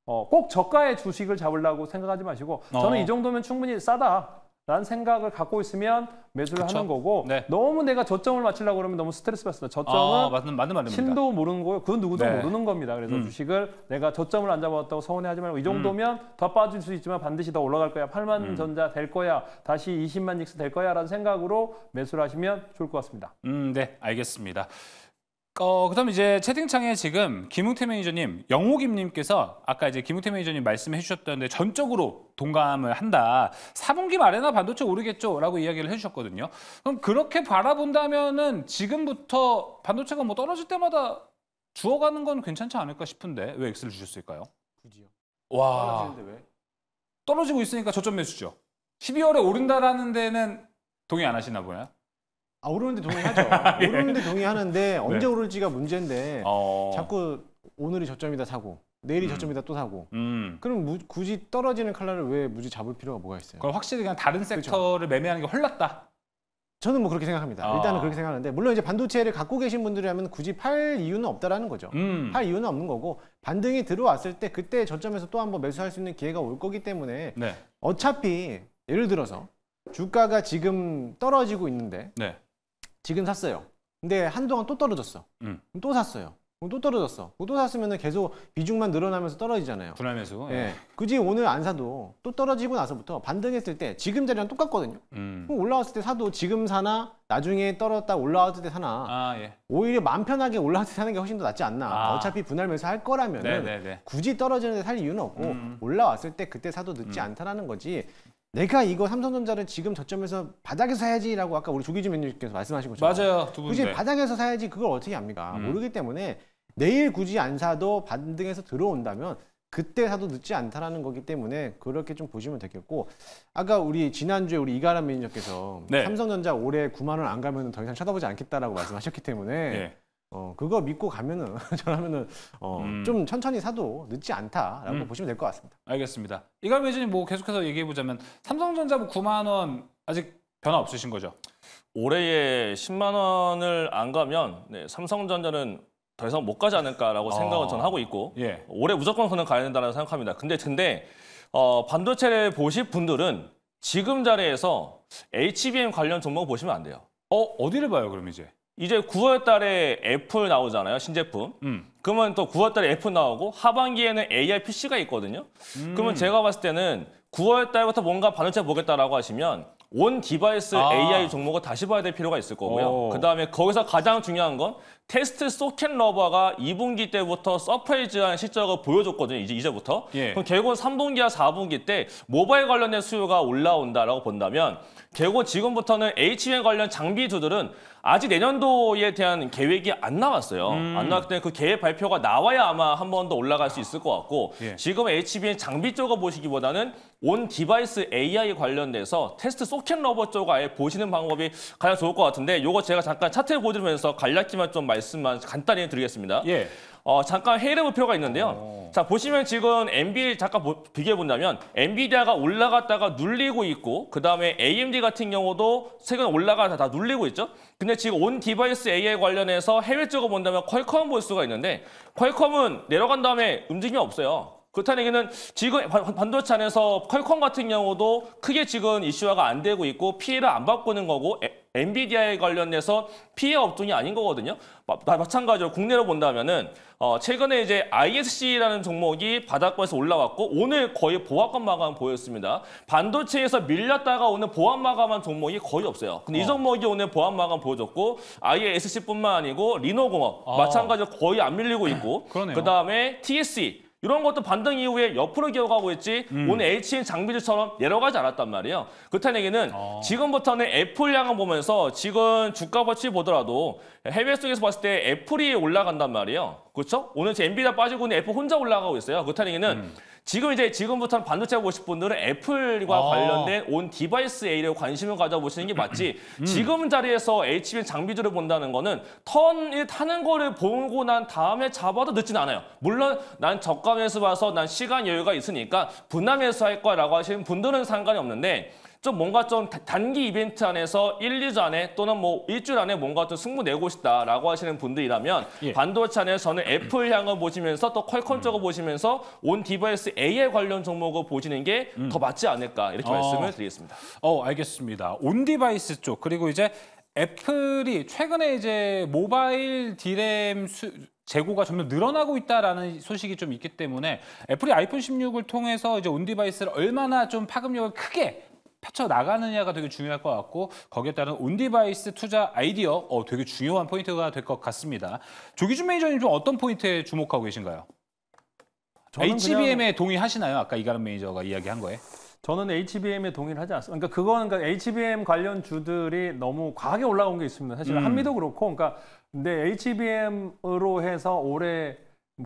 꼭 저가의 주식을 잡으려고 생각하지 마시고 저는 이 정도면 충분히 싸다. 라는 생각을 갖고 있으면 매수를 그쵸? 하는 거고 네. 너무 내가 저점을 맞추려고 그러면 너무 스트레스 받습니다. 저점은 맞는 말입니다. 신도 모르는 거예요. 그건 누구도 네. 모르는 겁니다. 그래서 주식을 내가 저점을 안 잡아왔다고 서운해하지 말고 이 정도면 더 빠질 수 있지만 반드시 더 올라갈 거야. 8만 전자 될 거야. 다시 20만 닉스 될 거야. 라는 생각으로 매수를 하시면 좋을 것 같습니다. 네, 알겠습니다. 그다음 이제 채팅창에 지금 김웅태 매니저님, 영호김님께서 아까 이제 김웅태 매니저님 말씀해 주셨던데 전적으로 동감을 한다. 4분기 말에나 반도체 오르겠죠라고 이야기를 해주셨거든요. 그럼 그렇게 바라본다면은 지금부터 반도체가 뭐 떨어질 때마다 주워가는 건 괜찮지 않을까 싶은데 왜 X를 주셨을까요? 굳이요. 와, 떨어지는데 왜? 떨어지고 있으니까 저점 매수죠. 12월에 오른다라는 데는 동의 안 하시나 보나요? 아, 오르는데 동의하죠. 오르는데 동의하는데 언제 오를지가 문제인데 자꾸 오늘이 저점이다 사고 내일이 저점이다 또 사고 그럼 굳이 떨어지는 칼날을 왜 무지 잡을 필요가 뭐가 있어요? 그럼 확실히 그냥 다른 섹터를 매매하는 게 헐났다. 저는 뭐 그렇게 생각합니다. 일단은 그렇게 생각하는데 물론 이제 반도체를 갖고 계신 분들이라면 굳이 팔 이유는 없다라는 거죠. 팔 이유는 없는 거고 반등이 들어왔을 때 그때 저점에서 또 한번 매수할 수 있는 기회가 올 거기 때문에 네. 어차피 예를 들어서 주가가 지금 떨어지고 있는데 네. 지금 샀어요. 근데 한동안 또 떨어졌어. 그럼 또 샀어요. 그럼 또 떨어졌어. 또 샀으면 계속 비중만 늘어나면서 떨어지잖아요. 분할 매수. 예. 굳이 오늘 안 사도 또 떨어지고 나서부터 반등했을 때 지금 자리랑 똑같거든요. 그럼 올라왔을 때 사도 지금 사나 나중에 떨어졌다 올라왔을 때 사나 아, 예. 오히려 마음 편하게 올라왔을 때 사는 게 훨씬 더 낫지 않나. 아. 어차피 분할 매수 할 거라면 네네네. 굳이 떨어지는데 살 이유는 없고 올라왔을 때 그때 사도 늦지 않다라는 거지. 내가 이거 삼성전자를 지금 저점에서 바닥에서 사야지라고 아까 우리 조기준 매니저께서 말씀하신 것처럼 맞아요. 두 분. 굳이 네. 바닥에서 사야지 그걸 어떻게 합니까? 모르기 때문에 내일 굳이 안 사도 반등해서 들어온다면 그때 사도 늦지 않다라는 거기 때문에 그렇게 좀 보시면 되겠고 아까 우리 지난주에 우리 이가람 매니저께서 네. 삼성전자 올해 9만 원 안 가면 더 이상 쳐다보지 않겠다라고 말씀하셨기 때문에 예. 그거 믿고 가면은 저라면은 좀 천천히 사도 늦지 않다라고 보시면 될 것 같습니다. 알겠습니다. 이갈 매진님 뭐 계속해서 얘기해 보자면 삼성전자 뭐 9만 원 아직 변화 없으신 거죠? 올해에 10만 원을 안 가면 삼성전자는 더 이상 못 가지 않을까라고 생각을 저는 하고 있고 예. 올해 무조건 그는 가야 된다고 생각합니다. 근데 반도체를 보실 분들은 지금 자리에서 HBM 관련 종목 보시면 안 돼요. 어디를 봐요 그럼 이제? 9월 달에 애플 나오잖아요, 신제품. 그러면 또 9월 달에 애플 나오고 하반기에는 AI PC가 있거든요. 그러면 제가 봤을 때는 9월 달부터 뭔가 반도체 보겠다라고 하시면 온 디바이스 AI 종목을 다시 봐야 될 필요가 있을 거고요. 그다음에 거기서 가장 중요한 건 테스트 소켓 러버가 2분기 때부터 서프라이즈한 실적을 보여줬거든요. 이제부터. 예. 그럼 결국 3분기와 4분기 때 모바일 관련된 수요가 올라온다라고 본다면 결국 지금부터는 HBM 관련 장비주들은 아직 내년도에 대한 계획이 안 나왔어요. 안 나왔기 때문에 그 계획 발표가 나와야 아마 한 번 더 올라갈 수 있을 것 같고 예. 지금 HBM 장비 쪽을 보시기보다는 온 디바이스 AI 관련돼서 테스트 소켓 러버 쪽을 아예 보시는 방법이 가장 좋을 것 같은데 이거 제가 잠깐 차트를 보여드리면서 간략히만 좀 말씀만 간단히 드리겠습니다. 예. 잠깐 회의를 볼 필요가 있는데요. 자, 보시면 지금 NVIDIA 잠깐 비교해 본다면 엔비디아가 올라갔다가 눌리고 있고 그다음에 AMD 같은 경우도 최근 올라가다 다 눌리고 있죠. 근데 지금 온 디바이스 AI 관련해서 해외 쪽을 본다면 퀄컴 볼 수가 있는데 퀄컴은 내려간 다음에 움직임이 없어요. 그렇다는 얘기는 지금 반도체 안에서 퀄컴 같은 경우도 크게 지금 이슈화가 안 되고 있고 피해를 안 받고 있는 거고 엔비디아에 관련해서 피해 업종이 아닌 거거든요. 마찬가지로 국내로 본다면은 최근에 이제 ISC라는 종목이 바닥권에서 올라왔고 오늘 거의 보합권 마감 보였습니다. 반도체에서 밀렸다가 오늘 보합 마감한 종목이 거의 없어요. 근데 이 종목이 오늘 보합 마감 보여줬고 ISC뿐만 아니고 리노공업 마찬가지로 거의 안 밀리고 있고 그러네요. 그다음에 TSE 이런 것도 반등 이후에 옆으로 기어가고 있지 오늘 HN 장비들처럼 내려가지 않았단 말이에요. 그렇다는 얘기는 지금부터는 애플 양을 보면서 지금 주가 버치 보더라도 해외 쪽에서 봤을 때 애플이 올라간단 말이에요. 그렇죠? 오늘 제 엔비디아 빠지고 있는 애플 혼자 올라가고 있어요. 그렇다는 얘기는 지금부터는 반도체 보실 분들은 애플과 관련된 온 디바이스 A에 관심을 가져보시는 게 맞지. 지금 자리에서 HBM 장비들을 본다는 거는 턴을 타는 거를 보고 난 다음에 잡아도 늦진 않아요. 물론 난 저가에서 봐서 난 시간 여유가 있으니까 분할매수 할 거라고 하시는 분들은 상관이 없는데 좀 뭔가 좀 단기 이벤트 안에서 1, 2주 안에 또는 뭐 일주일 안에 뭔가 좀 승부 내고 싶다라고 하시는 분들이라면 예. 반도체 안에서 저는 애플 향을 보시면서 또 퀄컴 쪽을 보시면서 온 디바이스 AI 관련 종목을 보시는 게 더 맞지 않을까 이렇게 말씀을 드리겠습니다. 알겠습니다. 온 디바이스 쪽 그리고 이제 애플이 최근에 이제 모바일 디램 재고가 점점 늘어나고 있다라는 소식이 좀 있기 때문에 애플이 아이폰 16을 통해서 이제 온 디바이스를 얼마나 좀 파급력을 크게 펼쳐 나가느냐가 되게 중요할 것 같고 거기에 따른 온 디바이스 투자 아이디어 되게 중요한 포인트가 될 것 같습니다. 조기준 매니저님 좀 어떤 포인트에 주목하고 계신가요? HBM에 동의하시나요? 아까 이가람 매니저가 이야기한 거에. 저는 HBM에 동의를 하지 않습니다. 그러니까 HBM 관련 주들이 너무 과하게 올라온 게 있습니다. 사실 한미도 그렇고, 그러니까 근데 HBM으로 해서 올해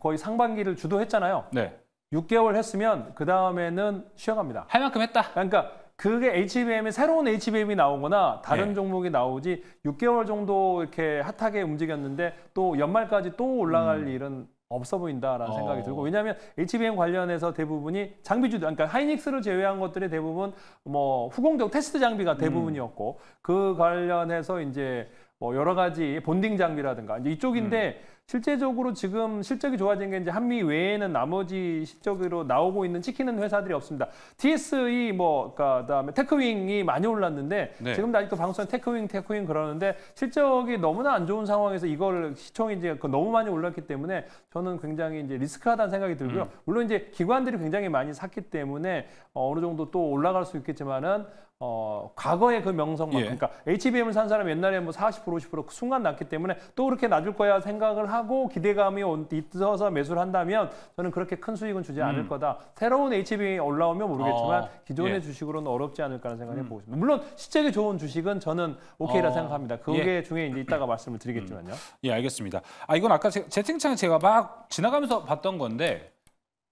거의 상반기를 주도했잖아요. 네. 6개월 했으면 그 다음에는 쉬어갑니다. 할 만큼 했다. 그러니까 그게 HBM이 새로운 HBM이 나오거나 다른 네. 종목이 나오지 6개월 정도 이렇게 핫하게 움직였는데 또 연말까지 또 올라갈 일은 없어 보인다라는 생각이 들고 왜냐하면 HBM 관련해서 대부분이 장비주들 그러니까 하이닉스를 제외한 것들이 대부분 뭐 후공정 테스트 장비가 대부분이었고 그 관련해서 이제 뭐 여러 가지 본딩 장비라든가 이제 이쪽인데 실제적으로 지금 실적이 좋아진 게 이제 한미 외에는 나머지 실적으로 나오고 있는 찍히는 회사들이 없습니다. TSE 그다음에 테크윙이 많이 올랐는데 네. 지금도 아직도 방송에 테크윙 그러는데 실적이 너무나 안 좋은 상황에서 이걸 시총이 이제 너무 많이 올랐기 때문에 저는 굉장히 이제 리스크하다는 생각이 들고요. 물론 이제 기관들이 굉장히 많이 샀기 때문에 어느 정도 또 올라갈 수 있겠지만은 과거의 그 명성만 그러니까 HBM을 산 사람 옛날에 뭐 40% 50% 순간 났기 때문에 또 그렇게 낮을 거야 생각을 하고 기대감이 있어서 매수를 한다면 저는 그렇게 큰 수익은 주지 않을 거다. 새로운 HBM이 올라오면 모르겠지만 기존의 주식으로는 어렵지 않을까라는 생각을 해보고 있습니다. 물론 실적이 좋은 주식은 저는 오케이라 생각합니다. 그게 중에 이제 이따가 말씀을 드리겠지만요. 예, 알겠습니다. 이건 아까 채팅창 제가 막 지나가면서 봤던 건데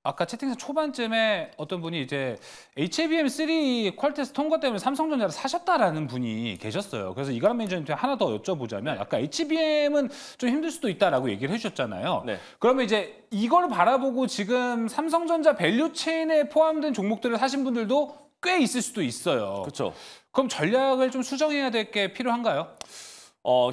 아까 채팅창 초반쯤에 어떤 분이 이제 HBM3 퀄테스트 통과 때문에 삼성전자를 사셨다라는 분이 계셨어요. 그래서 이가람 매니저님한테 하나 더 여쭤보자면 아까 HBM은 좀 힘들 수도 있다라고 얘기를 해주셨잖아요. 네. 그러면 이제 이걸 바라보고 지금 삼성전자 밸류 체인에 포함된 종목들을 사신 분들도 꽤 있을 수도 있어요. 그렇죠. 그럼 전략을 좀 수정해야 될 게 필요한가요?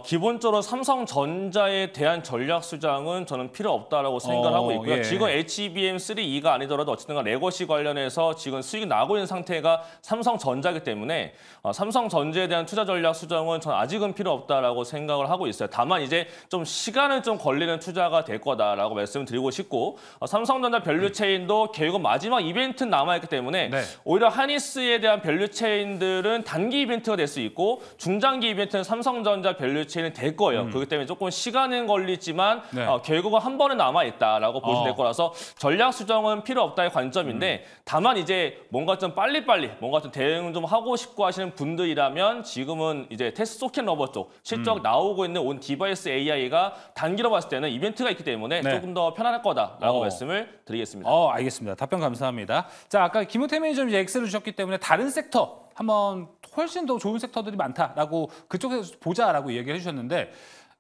기본적으로 삼성전자에 대한 전략 수장은 저는 필요 없다라고 생각을 하고 있고요. 예. 지금 HBM3E가 아니더라도 어쨌든 레거시 관련해서 지금 수익이 나고 있는 상태가 삼성전자이기 때문에 삼성전자에 대한 투자 전략 수정은 저는 아직은 필요 없다라고 생각을 하고 있어요. 다만 이제 좀 시간은 좀 걸리는 투자가 될 거다라고 말씀을 드리고 싶고 삼성전자 밸류 체인도 결국 마지막 이벤트는 남아있기 때문에 네. 오히려 하니스에 대한 밸류 체인들은 단기 이벤트가 될 수 있고 중장기 이벤트는 삼성전자 밸류 체인이 될 거예요. 그렇기 때문에 조금 시간은 걸리지만 네. 결국은 한 번에 남아있다라고 보시면 될 거라서 전략 수정은 필요 없다의 관점인데 다만 이제 뭔가 좀 빨리빨리 뭔가 좀 대응 좀 하고 싶고 하시는 분들이라면 지금은 이제 테스트 소켓 러버 쪽 실적 나오고 있는 온 디바이스 AI가 단기로 봤을 때는 이벤트가 있기 때문에 네. 조금 더 편안할 거다라고 말씀을 드리겠습니다. 알겠습니다. 답변 감사합니다. 자, 아까 김호태 매니저님 이제 X를 주셨기 때문에 다른 섹터 한번 훨씬 더 좋은 섹터들이 많다라고 그쪽에서 보자라고 얘기를 해주셨는데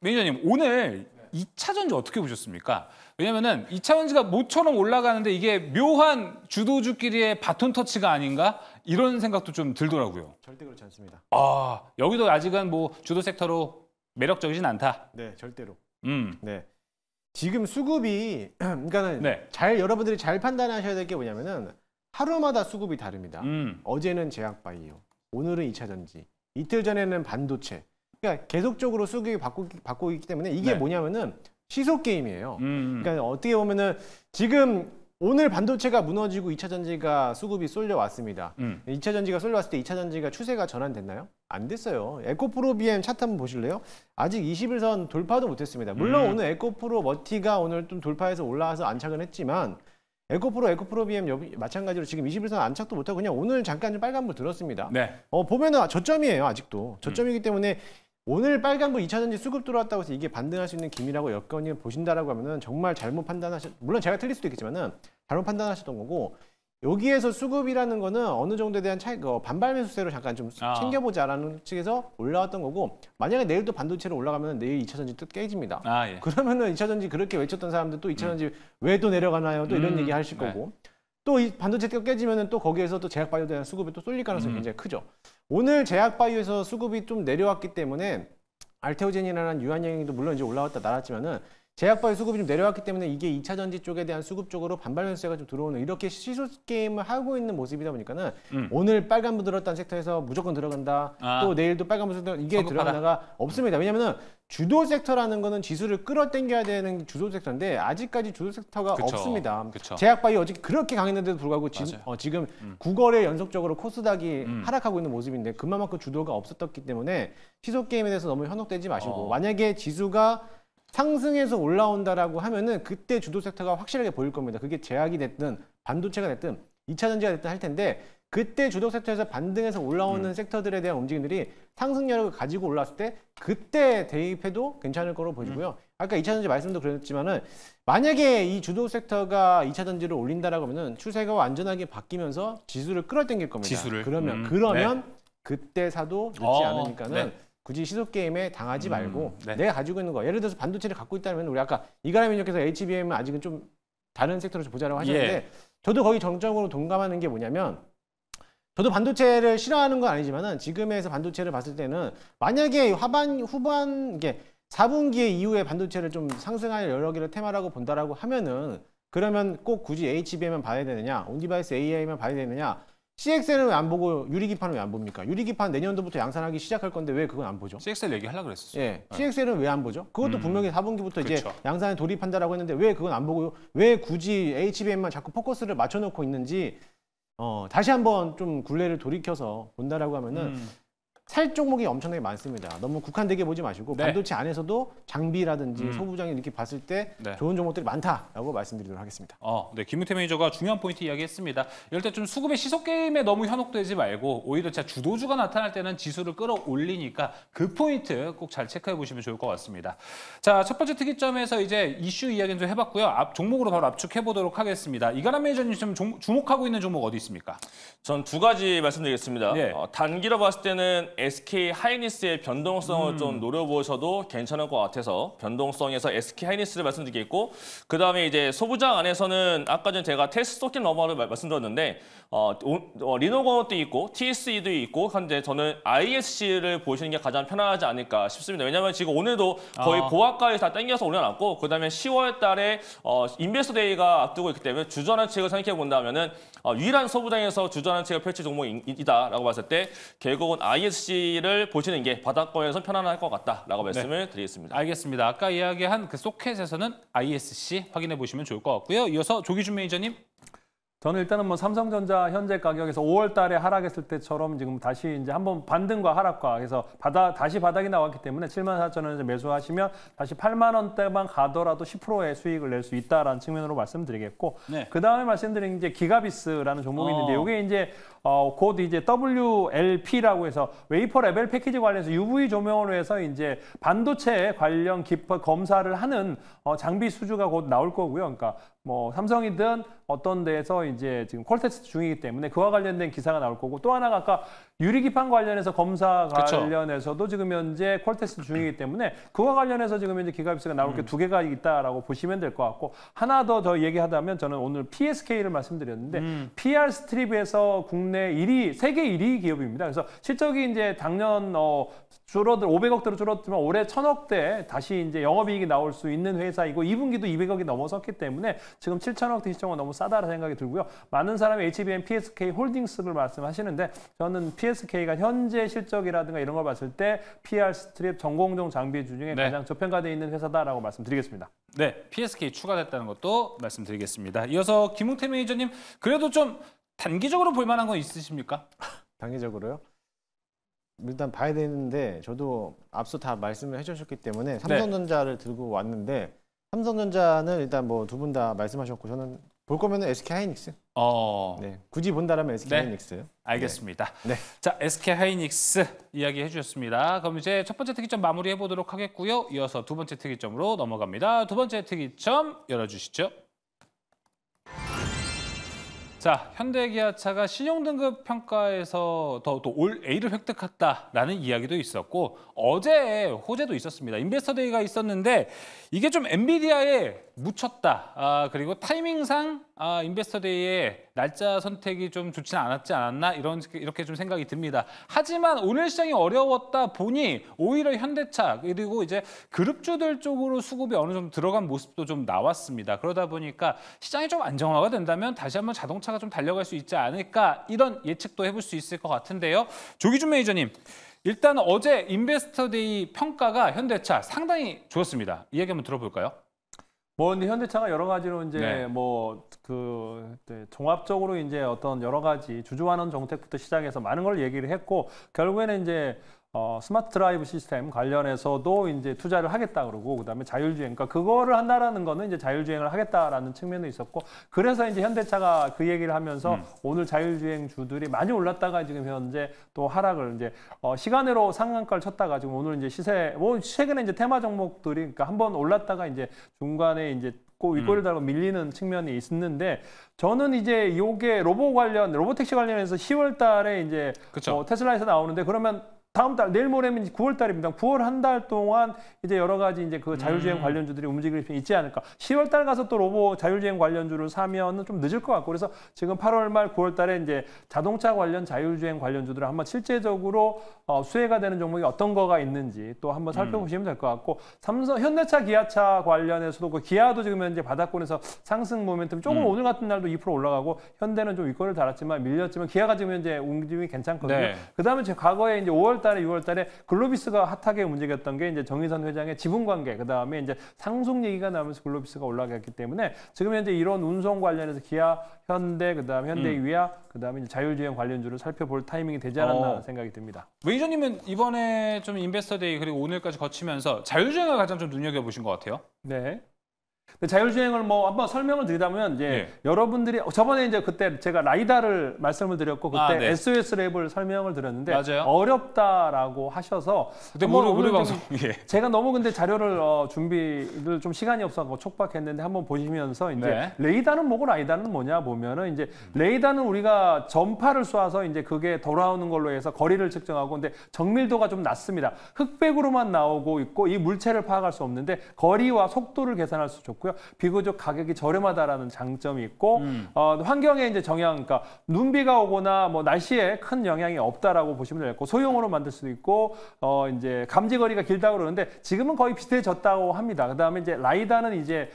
매니저님 오늘 2차 전지 어떻게 보셨습니까? 왜냐면은 2차 전지가 모처럼 올라가는데 이게 묘한 주도주끼리의 바톤 터치가 아닌가 이런 생각도 좀 들더라고요. 절대 그렇지 않습니다. 여기도 아직은 뭐 주도 섹터로 매력적이진 않다. 네, 절대로. 네. 지금 수급이 그러니까는 네. 여러분들이 잘 판단하셔야 될 게 뭐냐면은 하루마다 수급이 다릅니다. 어제는 제약바이오, 오늘은 2차 전지, 이틀 전에는 반도체. 그러니까 계속적으로 수급이 바꾸고 있기 때문에 이게 네. 뭐냐면은 시속 게임이에요. 그러니까 어떻게 보면은 지금 오늘 반도체가 무너지고 2차 전지가 수급이 쏠려왔습니다. 2차 전지가 쏠려왔을 때 2차 전지가 추세가 전환됐나요? 안 됐어요. 에코프로 BM 차트 한번 보실래요? 아직 21선 돌파도 못했습니다. 물론 오늘 에코프로 머티가 오늘 좀 돌파해서 올라와서 안착은 했지만 에코프로 BM 마찬가지로 지금 21선 안착도 못하고 그냥 오늘 잠깐 좀 빨간불 들었습니다. 네. 보면은 저점이에요, 아직도. 저점이기 때문에 오늘 빨간불 2차 전지 수급 들어왔다고 해서 이게 반등할 수 있는 기미라고 여건이 보신다라고 하면은 정말 잘못 물론 제가 틀릴 수도 있겠지만은 잘못 판단하셨던 거고 여기에서 수급이라는 거는 어느 정도에 대한 반발 매수세로 잠깐 좀 챙겨보자라는 측에서 올라왔던 거고 만약에 내일도 반도체로 올라가면 내일 2차 전지 또 깨집니다. 예. 그러면은 2차 전지 그렇게 외쳤던 사람들 또 2차 전지 왜 또 내려가나요? 또 이런 얘기 하실 거고 또 이 반도체가 깨지면은 또 거기에서 또 제약바이오에 대한 수급이 또 쏠릴 가능성이 굉장히 크죠. 오늘 제약바이오에서 수급이 좀 내려왔기 때문에 알테오젠이라는 유한양도 물론 이제 올라왔다 날았지만은 제약바이오 수급이 좀 내려왔기 때문에 이게 2차 전지 쪽에 대한 수급 쪽으로 반발 매수세가 좀 들어오는 이렇게 시소 게임을 하고 있는 모습이다 보니까는 오늘 빨간불 들었다는 섹터에서 무조건 들어간다. 또 내일도 빨간불 들었다. 이게 들어가다가 없습니다. 왜냐면은 주도 섹터라는 거는 지수를 끌어당겨야 되는 주도 섹터인데 아직까지 주도 섹터가 그쵸. 없습니다. 그쵸. 제약바이오 어저께 그렇게 강했는데도 불구하고 지금 9거래 연속적으로 코스닥이 하락하고 있는 모습인데 그만큼 주도가 없었기 때문에 시소 게임에 대해서 너무 현혹되지 마시고 만약에 지수가 상승해서 올라온다라고 하면은 그때 주도 섹터가 확실하게 보일 겁니다. 그게 제약이 됐든 반도체가 됐든 2차 전지가 됐든 할 텐데 그때 주도 섹터에서 반등해서 올라오는 섹터들에 대한 움직임들이 상승력을 가지고 올라왔을 때 그때 대입해도 괜찮을 거로 보이고요. 아까 2차 전지 말씀도 그랬지만은 만약에 이 주도 섹터가 2차 전지를 올린다라고 하면은 추세가 완전하게 바뀌면서 지수를 끌어당길 겁니다. 지수를. 그러면 그때 사도 늦지 않으니까는 네. 굳이 시소 게임에 당하지 말고 네. 내가 가지고 있는 거 예를 들어서 반도체를 갖고 있다면 우리 아까 이가람민님께서 HBM은 아직은 좀 다른 섹터로 좀 보자라고 하셨는데 저도 거의 정적으로 동감하는 게 뭐냐면 저도 반도체를 싫어하는 건 아니지만은 지금에서 반도체를 봤을 때는 만약에 후반 이게 4분기에 이후에 반도체를 좀 상승할 여러 개를 테마라고 본다라고 하면은 그러면 꼭 굳이 HBM만 봐야 되느냐, 온디바이스 AI만 봐야 되느냐? CXL은 왜 안 보고 유리기판은 왜 안 봅니까? 유리기판 내년도부터 양산하기 시작할 건데 왜 그건 안 보죠? CXL 얘기하려고 그랬었어요. 예, CXL은 왜 안 보죠? 그것도 분명히 4분기부터 이제 그렇죠. 양산에 돌입한다라고 했는데 왜 그건 안 보고 왜 굳이 HBM만 자꾸 포커스를 맞춰놓고 있는지 다시 한번 좀 굴레를 돌이켜서 본다라고 하면은 살 종목이 엄청나게 많습니다. 너무 국한되게 보지 마시고 네. 반도체 안에서도 장비라든지 소부장이 이렇게 봤을 때 네. 좋은 종목들이 많다라고 말씀드리도록 하겠습니다. 네, 김우태 매니저가 중요한 포인트 이야기했습니다. 이럴 때 좀 수급의 시소 게임에 너무 현혹되지 말고 오히려 진짜 주도주가 나타날 때는 지수를 끌어올리니까 그 포인트 꼭 잘 체크해 보시면 좋을 것 같습니다. 자, 첫 번째 특이점에서 이제 이슈 이야기는 좀 해봤고요. 종목으로 바로 압축해 보도록 하겠습니다. 이가람 매니저님 지금 주목하고 있는 종목 어디 있습니까? 전 두 가지 말씀드리겠습니다. 네. 단기로 봤을 때는 SK 하이닉스의 변동성을 좀 노려보셔도 괜찮을 것 같아서 변동성에서 SK 하이닉스를 말씀드리겠고 그 다음에 이제 소부장 안에서는 아까 전에 제가 테스트 토킨 너머를 말씀드렸는데 리노건도 있고 TSE도 있고 한데 저는 ISC를 보시는 게 가장 편하지 않을까 싶습니다. 왜냐하면 지금 오늘도 거의 보합가에 다 땡겨서 올려놨고 그 다음에 10월 달에 인베스터 데이가 앞두고 있기 때문에 주전환책을 생각해 본다면은 유일한 소부장에서 주전환책을 펼칠 종목이다라고 봤을 때 결국은 ISC를 보시는 게 바닥권에서 편안할 것 같다라고 말씀을 드리겠습니다. 알겠습니다. 아까 이야기한 그 소켓에서는 ISC 확인해 보시면 좋을 것 같고요. 이어서 조기준 매니저님. 저는 일단은 뭐 삼성전자 현재 가격에서 5월 달에 하락했을 때처럼 지금 다시 이제 한번 반등과 하락과 그래서 다시 바닥이 나왔기 때문에 74,000원에서 매수하시면 다시 8만 원대만 가더라도 10%의 수익을 낼 수 있다라는 측면으로 말씀드리겠고 네. 그다음에 말씀드린 이제 기가비스라는 종목이 있는데 이게 이제 곧 이제 WLP라고 해서 웨이퍼 레벨 패키지 관련해서 UV 조명으로 해서 이제 반도체 관련 검사를 하는 장비 수주가 곧 나올 거고요. 그러니까 뭐 삼성이든 어떤 데에서 이제 지금 콜테스트 중이기 때문에 그와 관련된 기사가 나올 거고 또 하나가 아까 유리기판 관련해서 검사 그쵸. 관련해서도 지금 현재 콜테스트 중이기 때문에 그와 관련해서 지금 현재 기가비스가 나올 게 두 개가 있다라고 보시면 될 것 같고 하나 더 얘기하자면 저는 오늘 PSK를 말씀드렸는데 PR 스트립에서 국내 1위, 세계 1위 기업입니다. 그래서 실적이 이제 작년 500억대로 줄었지만 올해 1,000억대 다시 이제 영업이익이 나올 수 있는 회사이고 2분기도 200억이 넘어섰기 때문에 지금 7,000억대 시점은 너무 싸다라는 생각이 들고요. 많은 사람이 HBM, PSK 홀딩스를 말씀하시는데 저는 PSK가 현재 실적이라든가 이런 걸 봤을 때 PR 스트립 전공정 장비 중에 네. 가장 저평가되어 있는 회사다라고 말씀드리겠습니다. 네, PSK 추가됐다는 것도 말씀드리겠습니다. 이어서 김웅태 매니저님, 그래도 좀 단기적으로 볼 만한 건 있으십니까? 단기적으로요? 일단 봐야 되는데 저도 앞서 다 말씀을 해주셨기 때문에 삼성전자를 들고 왔는데 삼성전자는 일단 뭐 두 분 다 말씀하셨고 저는 볼 거면은 SK 하이닉스. 네, 굳이 본다라면 SK 네. 하이닉스. 알겠습니다. 네. 자, SK 하이닉스 이야기해 주셨습니다. 그럼 이제 첫 번째 특이점 마무리해 보도록 하겠고요. 이어서 두 번째 특이점으로 넘어갑니다. 두 번째 특이점 열어주시죠. 자, 현대기아차가 신용등급 평가에서 또 올 A를 획득했다라는 이야기도 있었고 어제 호재도 있었습니다. 인베스터 데이가 있었는데 이게 좀 엔비디아에 묻혔다. 그리고 타이밍상 인베스터 데이에 날짜 선택이 좀 좋지는 않았지 않았나 이렇게 좀 생각이 듭니다. 하지만 오늘 시장이 어려웠다 보니 오히려 현대차 그리고 이제 그룹주들 쪽으로 수급이 어느 정도 들어간 모습도 좀 나왔습니다. 그러다 보니까 시장이 좀 안정화가 된다면 다시 한번 자동차가 좀 달려갈 수 있지 않을까 이런 예측도 해볼 수 있을 것 같은데요. 조기준 매니저님. 일단 어제 인베스터데이 평가가 현대차 상당히 좋았습니다. 이 얘기 한번 들어볼까요? 뭐 근데 현대차가 여러 가지로 이제 네. 종합적으로 이제 어떤 여러 가지 주주환원 정책부터 시작해서 많은 걸 얘기를 했고 결국에는 이제 스마트 드라이브 시스템 관련해서도 이제 투자를 하겠다 그러고 그다음에 자율주행, 그러니까 그거를 한다라는 거는 이제 자율주행을 하겠다라는 측면도 있었고 그래서 이제 현대차가 그 얘기를 하면서 오늘 자율주행 주들이 많이 올랐다가 지금 현재 또 하락을 이제 시간으로 상한가를 쳤다가 지금 오늘 이제 시세 뭐 최근에 이제 테마 종목들이 그러니까 한번 올랐다가 이제 중간에 이제 윗꼬리를 달고 밀리는 측면이 있는데 저는 이제 요게 로보택시 관련해서 10월 달에 이제 테슬라에서 나오는데 그러면 다음 달 내일 모레면 9월 달입니다. 9월 한 달 동안 이제 여러 가지 이제 그 자율주행 관련주들이 움직일 수 있지 않을까. 10월 달 가서 또 로보 자율주행 관련주를 사면은 좀 늦을 것 같고 그래서 지금 8월 말 9월 달에 이제 자동차 관련 자율주행 관련주들을 한번 실제적으로 수혜가 되는 종목이 어떤 거가 있는지 또 한번 살펴보시면 될 것 같고 현대차, 기아차 관련해서도 그 기아도 지금 현재 바닥권에서 상승 모멘텀 조금 오늘 같은 날도 2% 올라가고 현대는 좀 윗꼬리를 달았지만 밀렸지만 기아가 지금 현재 움직임이 괜찮거든요. 네. 그다음에 제 과거에 이제 5월 달에 6월 달에 글로비스가 핫하게 움직였던 게 이제 정의선 회장의 지분 관계, 그다음에 이제 상속 얘기가 나오면서 글로비스가 올라갔기 때문에 지금 현재 이런 운송 관련해서 기아, 현대, 그다음에 현대 위아, 그다음에 이제 자율주행 관련주를 살펴볼 타이밍이 되지 않았나 생각이 듭니다. 매니저님은 이번에 좀 인베스터데이 그리고 오늘까지 거치면서 자율주행을 가장 좀 눈여겨보신 것 같아요. 네. 자율주행을 뭐 한번 설명을 드리자면 이제 여러분들이 저번에 이제 그때 제가 라이다를 말씀을 드렸고 그때 SOS 랩을 설명을 드렸는데 맞아요. 어렵다라고 하셔서 그때 무료 방송 제가 너무 근데 자료를 준비를 좀 시간이 없어서 촉박했는데 한번 보시면서 이제 레이더는 뭐고 라이다는 뭐냐 보면은 이제 레이더는 우리가 전파를 쏴서 이제 그게 돌아오는 걸로 해서 거리를 측정하고 근데 정밀도가 좀 낮습니다. 흑백으로만 나오고 있고 이 물체를 파악할 수 없는데 거리와 속도를 계산할 수 좋고요. 비교적 가격이 저렴하다라는 장점이 있고 환경에 이제 영향, 그러니까 눈비가 오거나 뭐 날씨에 큰 영향이 없다라고 보시면 되고 소형으로 만들 수도 있고 이제 감지 거리가 길다고 그러는데 지금은 거의 비슷해졌다고 합니다. 그다음에 이제 라이다는 이제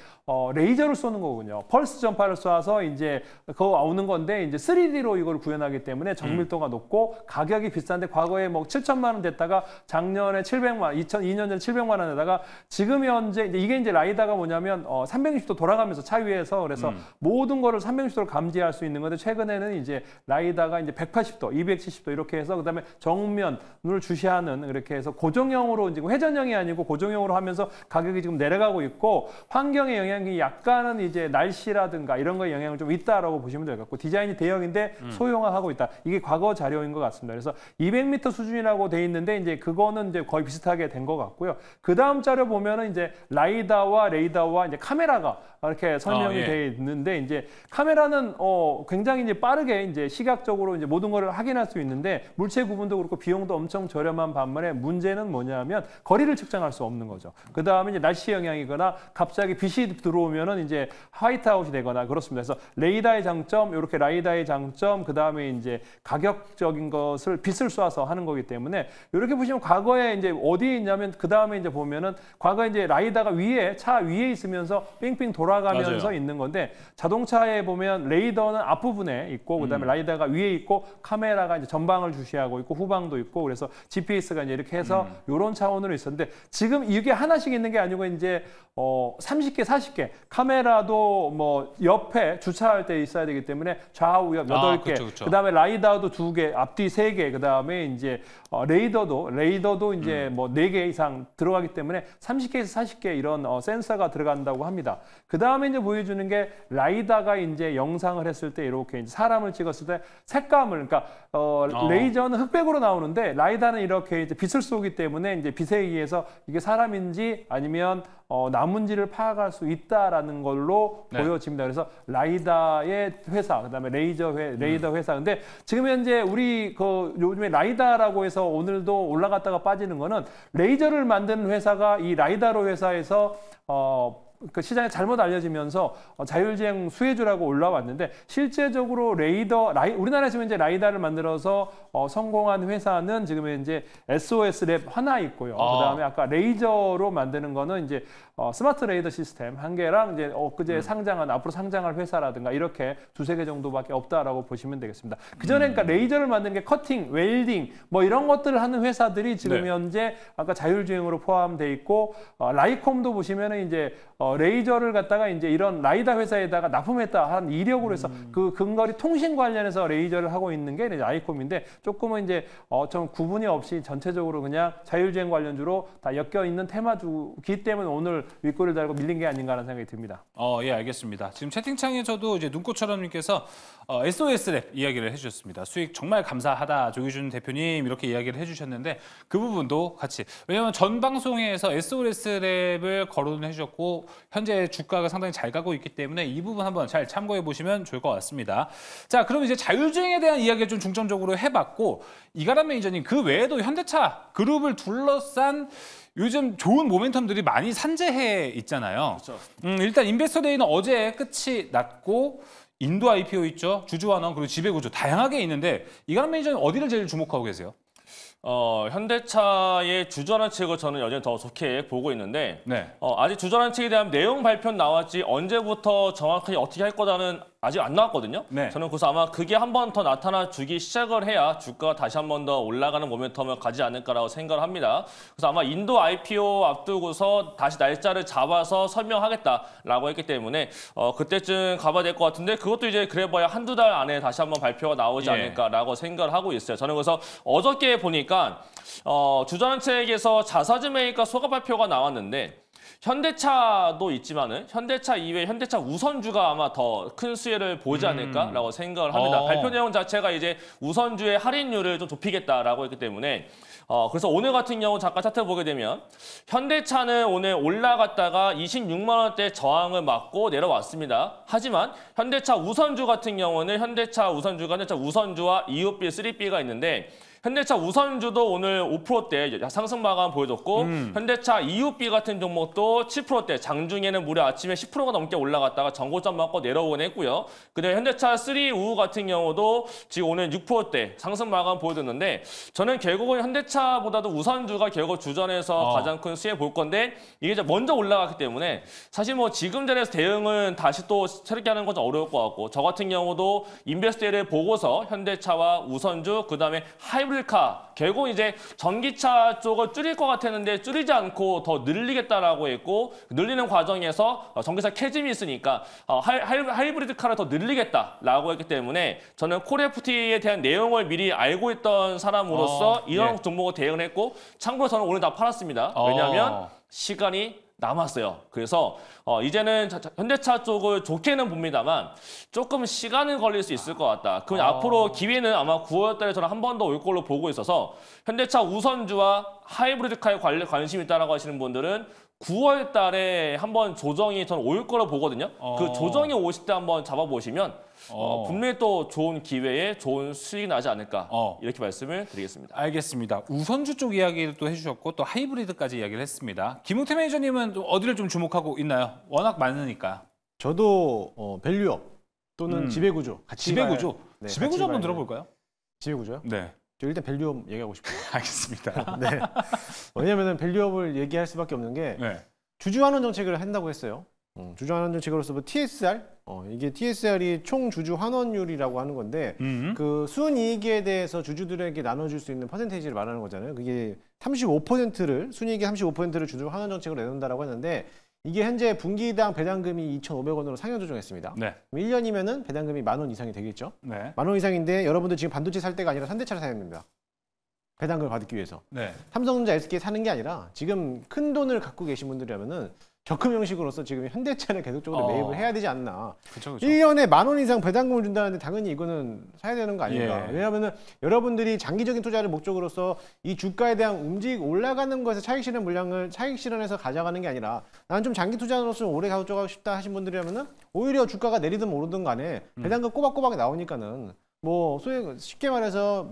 레이저를 쏘는 거군요. 펄스 전파를 쏴서 이제 그거 오는 건데 이제 3D로 이걸 구현하기 때문에 정밀도가 높고 가격이 비싼데 과거에 뭐 7천만 원 됐다가 작년에 700만 원, 2002년 전에 700만 원에다가 지금 현재 이게 이제 라이다가 뭐냐면 360도 돌아가면서 차 위에서 그래서 모든 거를 360도로 감지할 수 있는 건데 최근에는 이제 라이다가 이제 180도, 270도 이렇게 해서 그다음에 정면을 주시하는 이렇게 해서 고정형으로 지금 회전형이 아니고 고정형으로 하면서 가격이 지금 내려가고 있고 환경에 영향이 약간은 이제 날씨라든가 이런 거에 영향을 좀 있다라고 보시면 될 것 같고 디자인이 대형인데 소형화하고 있다. 이게 과거 자료인 것 같습니다. 그래서 200m 수준이라고 돼 있는데 이제 그거는 이제 거의 비슷하게 된 것 같고요. 그 다음 자료 보면은 이제 라이다와 레이더와 이제 카메라가 이렇게 설명이 돼 있는데 이제 카메라는 굉장히 이제 빠르게 이제 시각적으로 이제 모든 거를 확인할 수 있는데 물체 구분도 그렇고 비용도 엄청 저렴한 반면에 문제는 뭐냐면 거리를 측정할 수 없는 거죠. 그 다음에 이제 날씨 영향이거나 갑자기 빛이 들어오면은 이제 화이트아웃이 되거나 그렇습니다. 그래서 레이더의 장점, 이렇게 라이다의 장점, 그 다음에 이제 가격적인 것을 빛을 쏴서 하는 거기 때문에 이렇게 보시면 과거에 이제 어디에 있냐면 그 다음에 이제 보면은 과거에 이제 라이다가 위에 차 위에 있으면서 삥삥 돌아가면서 있는 건데 자동차에 보면 레이더는 앞부분에 있고 그다음에 라이다가 위에 있고 카메라가 이제 전방을 주시하고 있고 후방도 있고 그래서 GPS가 이제 이렇게 해서 이런 차원으로 있었는데 지금 이게 하나씩 있는 게 아니고 이제 30개, 40개 카메라도 뭐 옆에 주차할 때 있어야 되기 때문에 좌우 옆 8개 그다음에 라이다도 2개, 앞뒤 3개 그다음에 이제 레이더도 이제 뭐 4개 이상 들어가기 때문에 30개에서 40개 이런 센서가 들어간다고 합니다. 그다음에 이제 보여주는 게 라이다가 이제 영상을 했을 때 이렇게 이제 사람을 찍었을 때 색감을 그러니까 레이저는 흑백으로 나오는데 라이다는 이렇게 이제 빛을 쏘기 때문에 이제 빛에 의해서 이게 사람인지 아니면 나무인지를 파악할 수 있다라는 걸로 보여집니다. 그래서 라이다의 회사, 그다음에 레이더 회사. 근데 지금 현재 우리 그 요즘에 라이다라고 해서 오늘도 올라갔다가 빠지는 거는 레이저를 만드는 회사가 이 라이다로 회사에서 그 시장에 잘못 알려지면서 자율주행 수혜주라고 올라왔는데 실제적으로 우리나라에서 이제 라이다를 만들어서 성공한 회사는 지금 이제 SOS랩 하나 있고요. 그다음에 아까 레이저로 만드는 거는 이제 스마트 레이더 시스템 한 개랑 이제 엊그제 상장한 앞으로 상장할 회사라든가 이렇게 두세 개 정도밖에 없다라고 보시면 되겠습니다. 그 전에 그러니까 레이저를 만드는 게 커팅, 웰딩 뭐 이런 것들을 하는 회사들이 지금 네. 현재 아까 자율주행으로 포함돼 있고 라이콤도 보시면은 이제 레이저를 갖다가 이제 이런 라이다 회사에다가 납품했다 한 이력으로 해서 그 근거리 통신 관련해서 레이저를 하고 있는 게 이제 라이콤인데 조금은 이제 좀 구분이 없이 전체적으로 그냥 자율주행 관련주로 다 엮여 있는 테마주기 때문에 오늘 윗골을 달고 밀린 게 아닌가라는 생각이 듭니다. 예, 알겠습니다. 지금 채팅창에서도 이제 눈꽃처럼님께서 SOS랩 이야기를 해주셨습니다. 수익 정말 감사하다, 조기준 대표님 이렇게 이야기를 해주셨는데 그 부분도 같이 왜냐하면 전 방송에서 SOS랩을 거론을 해주셨고 현재 주가가 상당히 잘 가고 있기 때문에 이 부분 한번 잘 참고해 보시면 좋을 것 같습니다. 자, 그럼 이제 자율주행에 대한 이야기를 좀 중점적으로 해봤고 이가람 매니저님 그 외에도 현대차 그룹을 둘러싼 요즘 좋은 모멘텀들이 많이 산재해 있잖아요. 그렇죠. 일단 인베스터데이는 어제 끝이 났고 인도 IPO 있죠, 주주환원 그리고 지배구조 다양하게 있는데 이가람 매니저는 어디를 제일 주목하고 계세요? 현대차의 주저하는 책을 저는 여전히 더 좋게 보고 있는데 네. 아직 주저하는 책에 대한 내용 발표는 나왔지 언제부터 정확하게 어떻게 할 거다는 아직 안 나왔거든요. 네. 저는 그래서 아마 그게 한 번 더 나타나 주기 시작을 해야 주가가 다시 한 번 더 올라가는 모멘텀을 가지 않을까라고 생각을 합니다. 그래서 아마 인도 IPO 앞두고서 다시 날짜를 잡아서 설명하겠다라고 했기 때문에 그때쯤 가봐야 될 것 같은데 그것도 이제 그래봐야 한두 달 안에 다시 한번 발표가 나오지 않을까라고 생각을 하고 있어요. 저는 그래서 어저께 보니까 주저하는 책에서 자사주 매입과 소가 발표가 나왔는데 현대차도 있지만은 현대차 이외에 현대차 우선주가 아마 더 큰 수혜를 보지 않을까라고 생각을 합니다. 발표 내용 자체가 이제 우선주의 할인율을 좀 좁히겠다라고 했기 때문에 그래서 오늘 같은 경우 잠깐 차트 보게 되면 현대차는 오늘 올라갔다가 26만 원대 저항을 맞고 내려왔습니다. 하지만 현대차 우선주 같은 경우는 현대차 우선주와 EUB, 3B가 있는데 현대차 우선주도 오늘 5%대 상승 마감 보여줬고 현대차 EUB 같은 종목도 7%대 장중에는 무려 아침에 10%가 넘게 올라갔다가 전고점 맞고 내려오긴 했고요. 그다음에 현대차 3우 같은 경우도 지금 오늘 6%대 상승 마감 보여줬는데 저는 결국은 현대차보다도 우선주가 결국 주전에서 가장 큰 수혜 볼 건데 이게 이제 먼저 올라갔기 때문에 사실 뭐 지금 자리에서 대응은 다시 또 새롭게 하는 건 좀 어려울 것 같고 저 같은 경우도 인베스트를 보고서 현대차와 우선주 그다음에 하이브리드카 결국 이제 전기차 쪽을 줄일 것 같았는데 줄이지 않고 더 늘리겠다라고 했고 늘리는 과정에서 전기차 캐즘이 있으니까 하이브리드카를 더 늘리겠다라고 했기 때문에 저는 콜FT에 대한 내용을 미리 알고 있던 사람으로서 이런 종목을 대응을 했고 참고로 저는 오늘 다 팔았습니다. 왜냐하면 시간이 남았어요. 그래서 이제는 현대차 쪽을 좋게는 봅니다만 조금 시간은 걸릴 수 있을 것 같다. 그럼 앞으로 기회는 아마 9월 달에 저는 한 번 더 올 걸로 보고 있어서 현대차 우선주와 하이브리드카에 관심이 있다라고 하시는 분들은 9월 달에 한번 조정이 저는 올 거로 보거든요. 그 조정이 오실 때 한번 잡아보시면 분명히 또 좋은 기회에 좋은 수익이 나지 않을까 이렇게 말씀을 드리겠습니다. 알겠습니다. 우선주 쪽 이야기를 또 해주셨고 또 하이브리드까지 이야기를 했습니다. 김웅태 매니저님은 또 어디를 좀 주목하고 있나요? 워낙 많으니까. 저도 밸류업 또는 지배구조 같이 지배구조. 네, 지배구조 같이 한번 봐야 들어볼까요? 지배구조요? 네. 저 일단 밸류업 얘기하고 싶어요. 알겠습니다. 네. 왜냐하면 밸류업을 얘기할 수밖에 없는 게 네. 주주환원 정책을 한다고 했어요. 주주환원 정책으로서 뭐 TSR 이게 TSR이 총 주주 환원율이라고 하는 건데 그 순이익에 대해서 주주들에게 나눠줄 수 있는 퍼센테이지를 말하는 거잖아요. 그게 35%를 순이익의 35%를 주주 환원 정책으로 내놓는다라고 했는데 이게 현재 분기당 배당금이 2,500원으로 상향 조정했습니다. 네. 1년이면은 배당금이 10,000원 이상이 되겠죠. 네. 10,000원 이상인데 여러분들 지금 반도체 살 때가 아니라 현대차를 사야 됩니다. 배당금을 받기 위해서. 네. 삼성전자, SK 사는 게 아니라 지금 큰 돈을 갖고 계신 분들이라면은 적금 형식으로서 지금 현대차를 계속적으로 매입을 해야 되지 않나. 그렇죠. 1년에 10,000원 이상 배당금을 준다는데 당연히 이거는 사야 되는 거 아닌가. 예. 왜냐하면은 여러분들이 장기적인 투자를 목적으로서 이 주가에 대한 올라가는 것에 차익 실현 물량을 차익 실현해서 가져가는 게 아니라 나는 좀 장기 투자로서 오래 가져가고 싶다 하신 분들이라면은 오히려 주가가 내리든 오르든 간에 배당금 꼬박꼬박 나오니까는 뭐 쉽게 말해서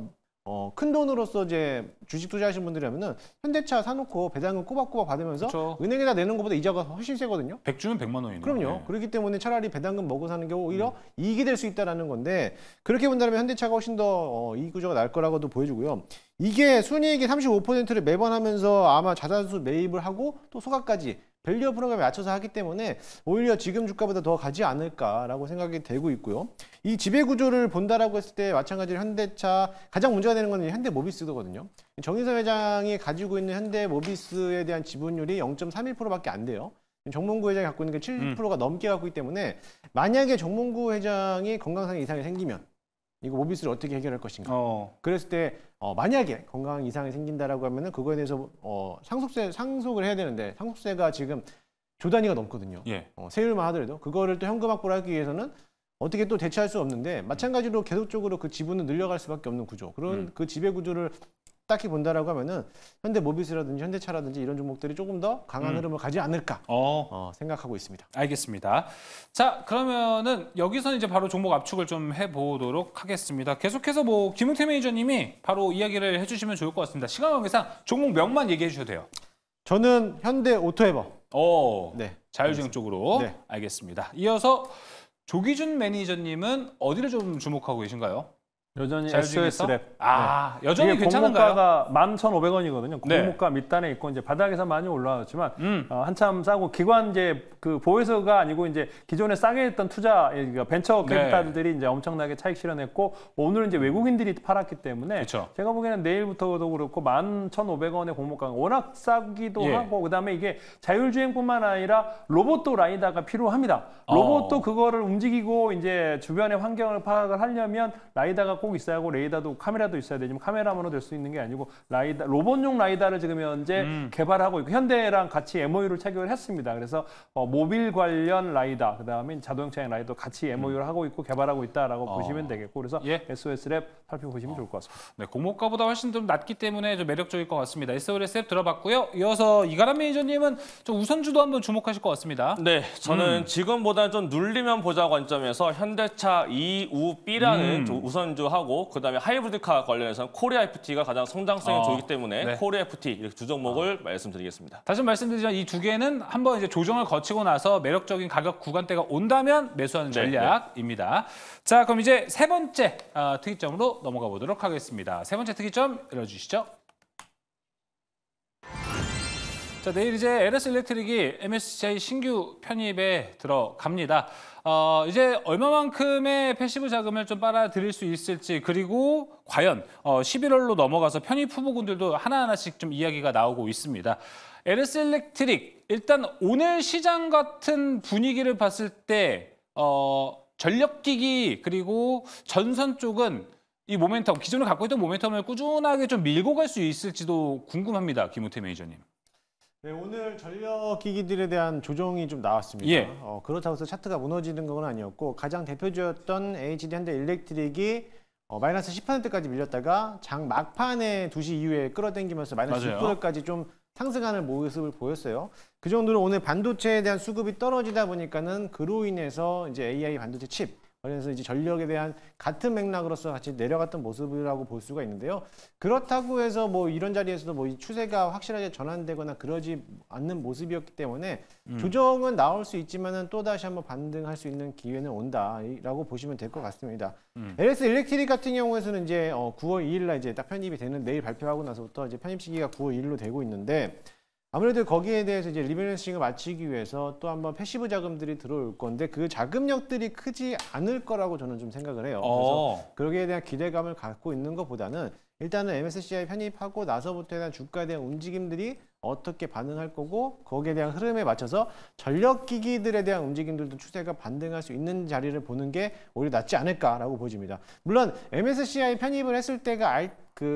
큰 돈으로서 이제 주식 투자하신 분들이라면은 현대차 사놓고 배당금 꼬박꼬박 받으면서 그쵸. 은행에다 내는 것보다 이자가 훨씬 세거든요. 100주면 100만 원이네요. 그럼요. 네. 그렇기 때문에 차라리 배당금 먹고 사는 게 오히려 이익이 될 수 있다라는 건데 그렇게 본다면 현대차가 훨씬 더 이익 구조가 날 거라고도 보여주고요. 이게 순이익이 35%를 매번 하면서 아마 자사수 매입을 하고 또 소각까지 밸류업 프로그램에 맞춰서 하기 때문에 오히려 지금 주가보다 더 가지 않을까라고 생각이 되고 있고요. 이 지배 구조를 본다라고 했을 때 마찬가지로 현대차 가장 문제가 되는 건 현대모비스거든요. 정의선 회장이 가지고 있는 현대모비스에 대한 지분율이 0.31%밖에 안 돼요. 정몽구 회장이 갖고 있는 게 7%가 넘게 갖고 있기 때문에 만약에 정몽구 회장이 건강상 이상이 생기면 이거 모비스를 어떻게 해결할 것인가. 그랬을 때 만약에 건강 이상이 생긴다라고 하면은 그거에 대해서 상속을 해야 되는데 상속세가 지금 조 단위가 넘거든요. 예. 세율만 하더라도 그거를 또 현금 확보를 하기 위해서는 어떻게 또 대체할 수 없는데 마찬가지로 계속적으로 그 지분은 늘려갈 수밖에 없는 구조. 그런 그 지배 구조를 딱히 본다라고 하면은 현대모비스라든지 현대차라든지 이런 종목들이 조금 더 강한 흐름을 가지 않을까 생각하고 있습니다. 알겠습니다. 자, 그러면은 여기서는 이제 바로 종목 압축을 좀 해보도록 하겠습니다. 계속해서 뭐 김웅태 매니저님이 바로 이야기를 해주시면 좋을 것 같습니다. 시간 관계상 종목 명만 얘기해 주셔도 돼요. 저는 현대 오토에버. 네, 자율주행 쪽으로. 네. 알겠습니다. 이어서 조기준 매니저님은 어디를 좀 주목하고 계신가요? 여전히 자율주행에서? SOS 랩. 여전히 이게 괜찮은가요? 공모가가 11,500원이거든요. 네. 공모가 밑단에 있고 이제 바닥에서 많이 올라왔지만 한참 싸고 기관 이제 그 보유서가 아니고 이제 기존에 싸게 했던 투자 그러니까 벤처 캐피탈들이 이제 엄청나게 차익 실현했고 오늘은 이제 외국인들이 팔았기 때문에 그쵸. 제가 보기에는 내일부터도 그렇고 11,500원의 공모가가 워낙 싸기도 예. 하고 그다음에 이게 자율주행뿐만 아니라 로봇도 라이다가 필요합니다. 로봇도 그거를 움직이고 이제 주변의 환경을 파악을 하려면 라이다가 꼭 있어야 하고 레이더도 카메라도 있어야 되지만 카메라만으로 될 수 있는 게 아니고 라이다 로봇용 라이다를 지금 현재 개발하고 있고 현대랑 같이 MOU를 체결을 했습니다. 그래서 모빌 관련 라이다 그다음에 자동차용 라이더 같이 MOU를 하고 있고 개발하고 있다라고 보시면 되겠고 그래서 예. SOS 랩 살펴보시면 좋을 것 같습니다. 네, 공모가보다 훨씬 좀 낮기 때문에 좀 매력적일 것 같습니다. SOS 앱 들어봤고요. 이어서 이가람 매니저님은 좀 우선주도 한번 주목하실 것 같습니다. 네, 저는 지금보다는 좀 눌리면 보자 관점에서 현대차 EUB라는 우선주하고 그다음에 하이브리드카 관련해서는 코리아 FT가 가장 성장성이 좋기 때문에 네. 코리아 FT 이렇게 두 종목을 말씀드리겠습니다. 다시 말씀드리지만 이 두 개는 한번 이제 조정을 거치고 나서 매력적인 가격 구간대가 온다면 매수하는 네, 전략입니다. 자, 그럼 이제 세 번째 특이점으로 넘어가 보도록 하겠습니다. 세 번째 특이점 열어주시죠. 자, 내일 이제 LS 일렉트릭이 MSCI 신규 편입에 들어갑니다. 이제 얼마만큼의 패시브 자금을 좀 빨아들일 수 있을지 그리고 과연 11월로 넘어가서 편입 후보군들도 하나하나씩 좀 이야기가 나오고 있습니다. LS 일렉트릭 일단 오늘 시장 같은 분위기를 봤을 때 전력기기 그리고 전선 쪽은 이 모멘텀 기존에 갖고 있던 모멘텀을 꾸준하게 좀 밀고 갈 수 있을지도 궁금합니다. 김우태 매니저님. 네, 오늘 전력 기기들에 대한 조정이 좀 나왔습니다. 예. 그렇다고 해서 차트가 무너지는 건 아니었고 가장 대표주였던 HD 현대 일렉트릭이 마이너스 10%까지 밀렸다가 장 막판에 2시 이후에 끌어당기면서 마이너스 맞아요. 6%까지 좀 상승하는 모습을 보였어요. 그 정도로 오늘 반도체에 대한 수급이 떨어지다 보니까는 그로 인해서 이제 AI 반도체 칩 그래서 이제 전력에 대한 같은 맥락으로서 같이 내려갔던 모습이라고 볼 수가 있는데요. 그렇다고 해서 뭐 이런 자리에서도 뭐 이 추세가 확실하게 전환되거나 그러지 않는 모습이었기 때문에 조정은 나올 수 있지만은 또 다시 한번 반등할 수 있는 기회는 온다라고 보시면 될 것 같습니다. LS 일렉트릭 같은 경우에서는 이제 9월 2일 날 이제 딱 편입이 되는 내일 발표하고 나서부터 이제 편입 시기가 9월 2일로 되고 있는데. 아무래도 거기에 대해서 이제 리밸런싱을 마치기 위해서 또 한번 패시브 자금들이 들어올 건데 그 자금력들이 크지 않을 거라고 저는 좀 생각을 해요. 그래서 거기에 대한 기대감을 갖고 있는 것보다는 일단은 MSCI 편입하고 나서부터에 대한 주가에 대한 움직임들이 어떻게 반응할 거고 거기에 대한 흐름에 맞춰서 전력기기들에 대한 움직임들도 추세가 반등할 수 있는 자리를 보는 게 오히려 낫지 않을까라고 보여집니다. 물론 MSCI 편입을 했을 때가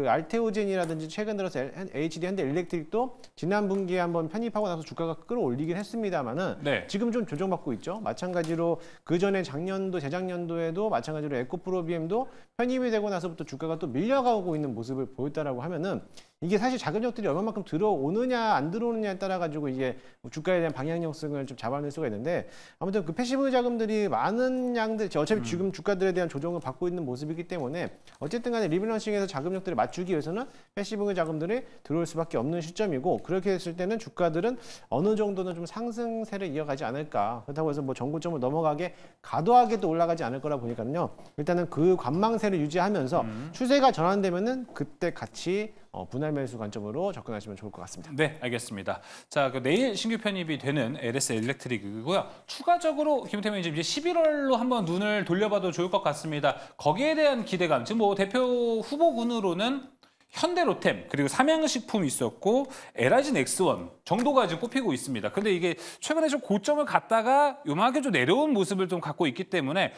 알테오젠이라든지 최근 들어서 HD 현대 일렉트릭도 지난 분기에 한번 편입하고 나서 주가가 끌어올리긴 했습니다만은 네. 지금 좀 조정받고 있죠. 마찬가지로 그 전에 작년도 재작년도에도 마찬가지로 에코프로비엠도 편입이 되고 나서부터 주가가 또 밀려가고 있는 모습을 보였다라고 하면은 이게 사실 자금력들이 얼마만큼 들어오느냐 안 들어오느냐에 따라 가지고 이게 주가에 대한 방향성을 좀 잡아낼 수가 있는데 아무튼 그 패시브 자금들이 많은 양들 어차피 지금 주가들에 대한 조정을 받고 있는 모습이기 때문에 어쨌든 간에 리밸런싱에서 자금력들을 맞추기 위해서는 패시브 자금들이 들어올 수밖에 없는 시점이고 그렇게 했을 때는 주가들은 어느 정도는 좀 상승세를 이어가지 않을까. 그렇다고 해서 뭐 정고점을 넘어가게 과도하게도 올라가지 않을 거라 보니까요. 일단은 그 관망세를 유지하면서 추세가 전환되면은 그때 같이 분할 매수 관점으로 접근하시면 좋을 것 같습니다. 네, 알겠습니다. 자, 그 내일 신규 편입이 되는 LS 일렉트릭이고요. 추가적으로 김태민 이제 11월로 한번 눈을 돌려봐도 좋을 것 같습니다. 거기에 대한 기대감, 지금 뭐 대표 후보군으로는 현대로템 그리고 삼양식품이 있었고 LIG 넥스원 정도가 지금 꼽히고 있습니다. 근데 이게 최근에 좀 고점을 갔다가 요만하게 좀 내려온 모습을 좀 갖고 있기 때문에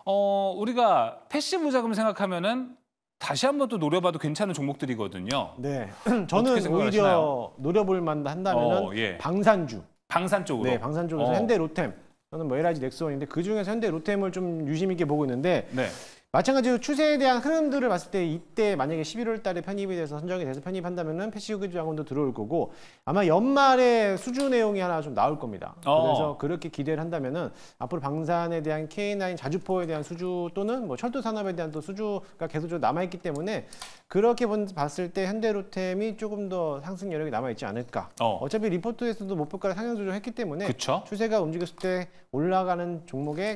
우리가 패시브 자금 생각하면은 다시 한번 또 노려봐도 괜찮은 종목들이거든요. 네, 어떻게 저는 오히려 생각하시나요? 노려볼 만도 한다면은 예. 방산주. 방산 쪽으로. 네, 방산 쪽에서 현대로템. 저는 뭐 LIG 넥스원인데 그 중에서 현대로템을 좀 유심 있게 보고 있는데 네. 마찬가지로 추세에 대한 흐름들을 봤을 때 이때 만약에 11월 달에 편입이 돼서 선정이 돼서 편입한다면은 패시브 자금도 들어올 거고 아마 연말에 수주 내용이 하나 좀 나올 겁니다. 그래서 그렇게 기대를 한다면은 앞으로 방산에 대한 K9 자주포에 대한 수주 또는 뭐 철도 산업에 대한 또 수주가 계속적으로 남아 있기 때문에 그렇게 봤을 때 현대로템이 조금 더 상승 여력이 남아 있지 않을까. 어차피 리포트에서도 목표가를 상향 조정했기 때문에 그쵸? 추세가 움직였을 때 올라가는 종목에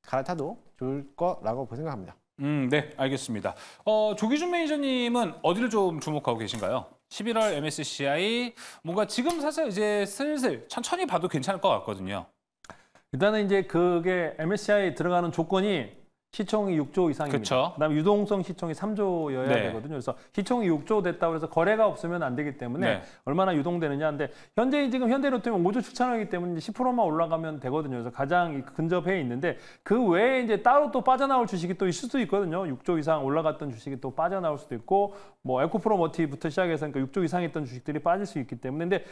갈아타도 좋을 거라고 생각합니다. 네, 알겠습니다. 조기준 매니저님은 어디를 좀 주목하고 계신가요? 11월 MSCI 뭔가 지금 사실 이제 슬슬 천천히 봐도 괜찮을 것 같거든요. 일단은 이제 그게 MSCI에 들어가는 조건이 시총이 6조 이상입니다. 그쵸. 그다음에 유동성 시총이 3조여야 네. 되거든요. 그래서 시총이 6조 됐다고 해서 거래가 없으면 안 되기 때문에 네. 얼마나 유동되느냐. 근데 현재 지금 현대로템은 5조 7천억이기 때문에 10%만 올라가면 되거든요. 그래서 가장 근접해 있는데 그 외에 이제 따로 또 빠져나올 주식이 또 있을 수도 있거든요. 6조 이상 올라갔던 주식이 또 빠져나올 수도 있고 뭐 에코프로 머티부터 시작해서 그러니까 6조 이상 했던 주식들이 빠질 수 있기 때문에 근데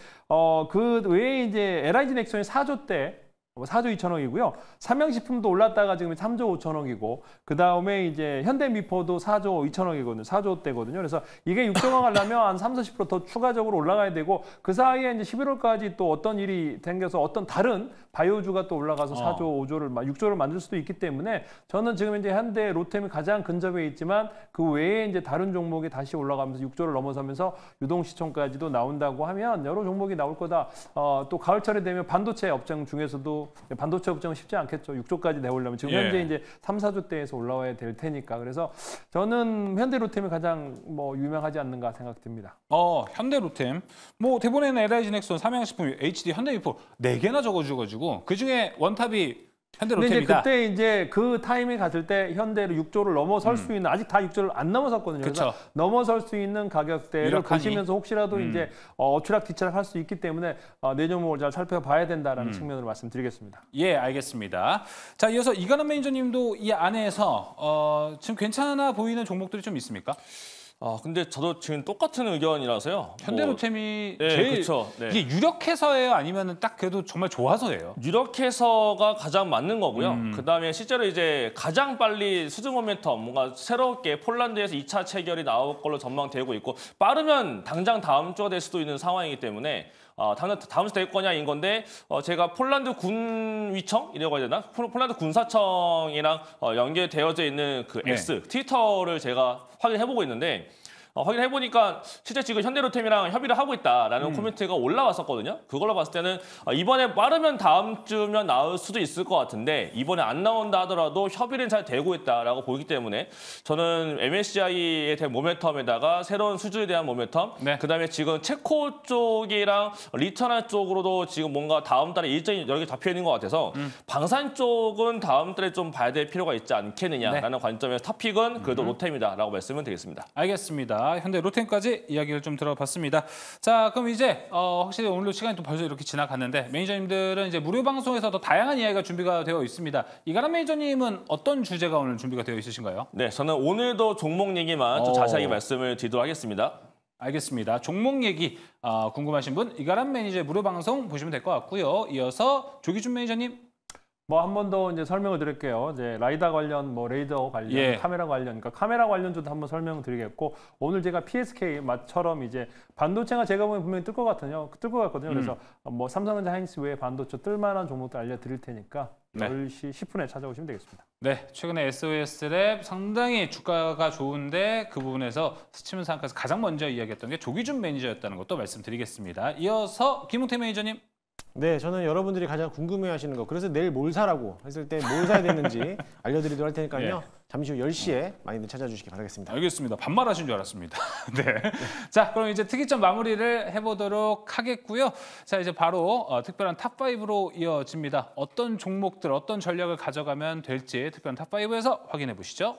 그 외에 이제 LIG 넥슨이 4조 때 4조 2천억이고요. 삼양식품도 올랐다가 지금 3조 5천억이고 그 다음에 이제 현대미포도 4조 2천억이거든요. 4조대거든요. 그래서 이게 6조가 가려면 한 30~40%더 추가적으로 올라가야 되고 그 사이에 이제 11월까지 또 어떤 일이 생겨서 어떤 다른 바이오주가 또 올라가서 4조 5조를 6조를 만들 수도 있기 때문에 저는 지금 이제 현대 로템이 가장 근접해 있지만 그 외에 이제 다른 종목이 다시 올라가면서 6조를 넘어서면서 유동시총까지도 나온다고 하면 여러 종목이 나올 거다. 또 가을철이 되면 반도체 업종 중에서도 반도체 업종은 쉽지 않겠죠. 6조까지 내오려면 지금 현재 이제 3~4조대에서 올라와야 될 테니까. 그래서 저는 현대로템이 가장 뭐 유명하지 않는가 생각됩니다. 현대로템. 뭐 대본에는 LIG 넥스원, 삼양식품, HD, 현대미포 4개나 적어주가지고 그 중에 원탑이 근데 현대로템이다. 이제 그때 이제 그 타이밍 갔을 때 현대로 6조를 넘어설 수 있는 아직 다 6조를 안 넘어섰거든요. 그래서 그쵸. 넘어설 수 있는 가격대를 유력하니? 보시면서 혹시라도 이제 추락뒤치락할 수 있기 때문에 내 종목을 잘 살펴봐야 된다라는 측면으로 말씀드리겠습니다. 예, 알겠습니다. 자, 이어서 이관원 매니저님도 이 안에서 지금 괜찮아 보이는 종목들이 좀 있습니까? 근데 저도 지금 똑같은 의견이라서요. 현대로템이 네, 제일 그쵸. 네. 이게 유력해서예요, 아니면 딱 그래도 정말 좋아서예요? 유력해서가 가장 맞는 거고요. 그다음에 실제로 이제 가장 빨리 수주 모멘텀 뭔가 새롭게 폴란드에서 2차 체결이 나올 걸로 전망되고 있고 빠르면 당장 다음 주가 될 수도 있는 상황이기 때문에 다음 주 될 거냐인 건데 제가 폴란드 군위청이라고 해야 되나? 폴란드 군사청이랑 연계되어져 있는 그 X 트위터를 제가 확인해보고 있는데 확인해보니까 실제 지금 현대로템이랑 협의를 하고 있다라는 코멘트가 올라왔었거든요. 그걸로 봤을 때는 이번에 빠르면 다음 주면 나올 수도 있을 것 같은데 이번에 안 나온다 하더라도 협의는 잘 되고 있다라고 보이기 때문에 저는 MSCI에 대한 모멘텀에다가 새로운 수주에 대한 모멘텀 그다음에 지금 체코 쪽이랑 리터널 쪽으로도 지금 뭔가 다음 달에 일정이 여러 개 잡혀 있는 것 같아서 방산 쪽은 다음 달에 좀 봐야 될 필요가 있지 않겠느냐라는 관점에서 탑픽은 그래도 로템이다라고 말씀을 드리겠습니다. 알겠습니다. 현대로템까지 이야기를 좀 들어봤습니다. 자, 그럼 이제 확실히 오늘도 시간이 또 벌써 이렇게 지나갔는데 매니저님들은 이제 무료 방송에서 더 다양한 이야기가 준비가 되어 있습니다. 이가람 매니저님은 어떤 주제가 오늘 준비가 되어 있으신가요? 네, 저는 오늘도 종목 얘기만 좀 자세하게 말씀을 드리도록 하겠습니다. 알겠습니다. 종목 얘기 궁금하신 분 이가람 매니저의 무료 방송 보시면 될 것 같고요. 이어서 조기준 매니저님. 뭐 한 번 더 이제 설명을 드릴게요. 이제 라이다 관련, 뭐 레이더 관련, 예. 카메라 관련, 그러니까 카메라 관련주도 한번 설명을 드리겠고 오늘 제가 PSK처럼 이제 반도체가 제가 보면 분명히 뜰 것 같거든요. 그래서 뭐 삼성전자, 하이닉스 외에 반도체 뜰만한 종목들 알려드릴 테니까 네. 10시 10분에 찾아오시면 되겠습니다. 네, 최근에 SOS랩 상당히 주가가 좋은데 그 부분에서 스치면 상한가에서 가장 먼저 이야기했던 게 조기준 매니저였다는 것도 말씀드리겠습니다. 이어서 김웅태 매니저님. 네, 저는 여러분들이 가장 궁금해하시는 거 그래서 내일 뭘 사라고 했을 때 뭘 사야 되는지 알려드리도록 할 테니까요. 잠시 후 10시에 많이들 찾아주시기 바라겠습니다. 알겠습니다. 반말하신 줄 알았습니다. 네. 자, 그럼 이제 특이점 마무리를 해보도록 하겠고요. 자, 이제 바로 특별한 탑5로 이어집니다. 어떤 종목들, 어떤 전략을 가져가면 될지 특별한 탑5에서 확인해 보시죠.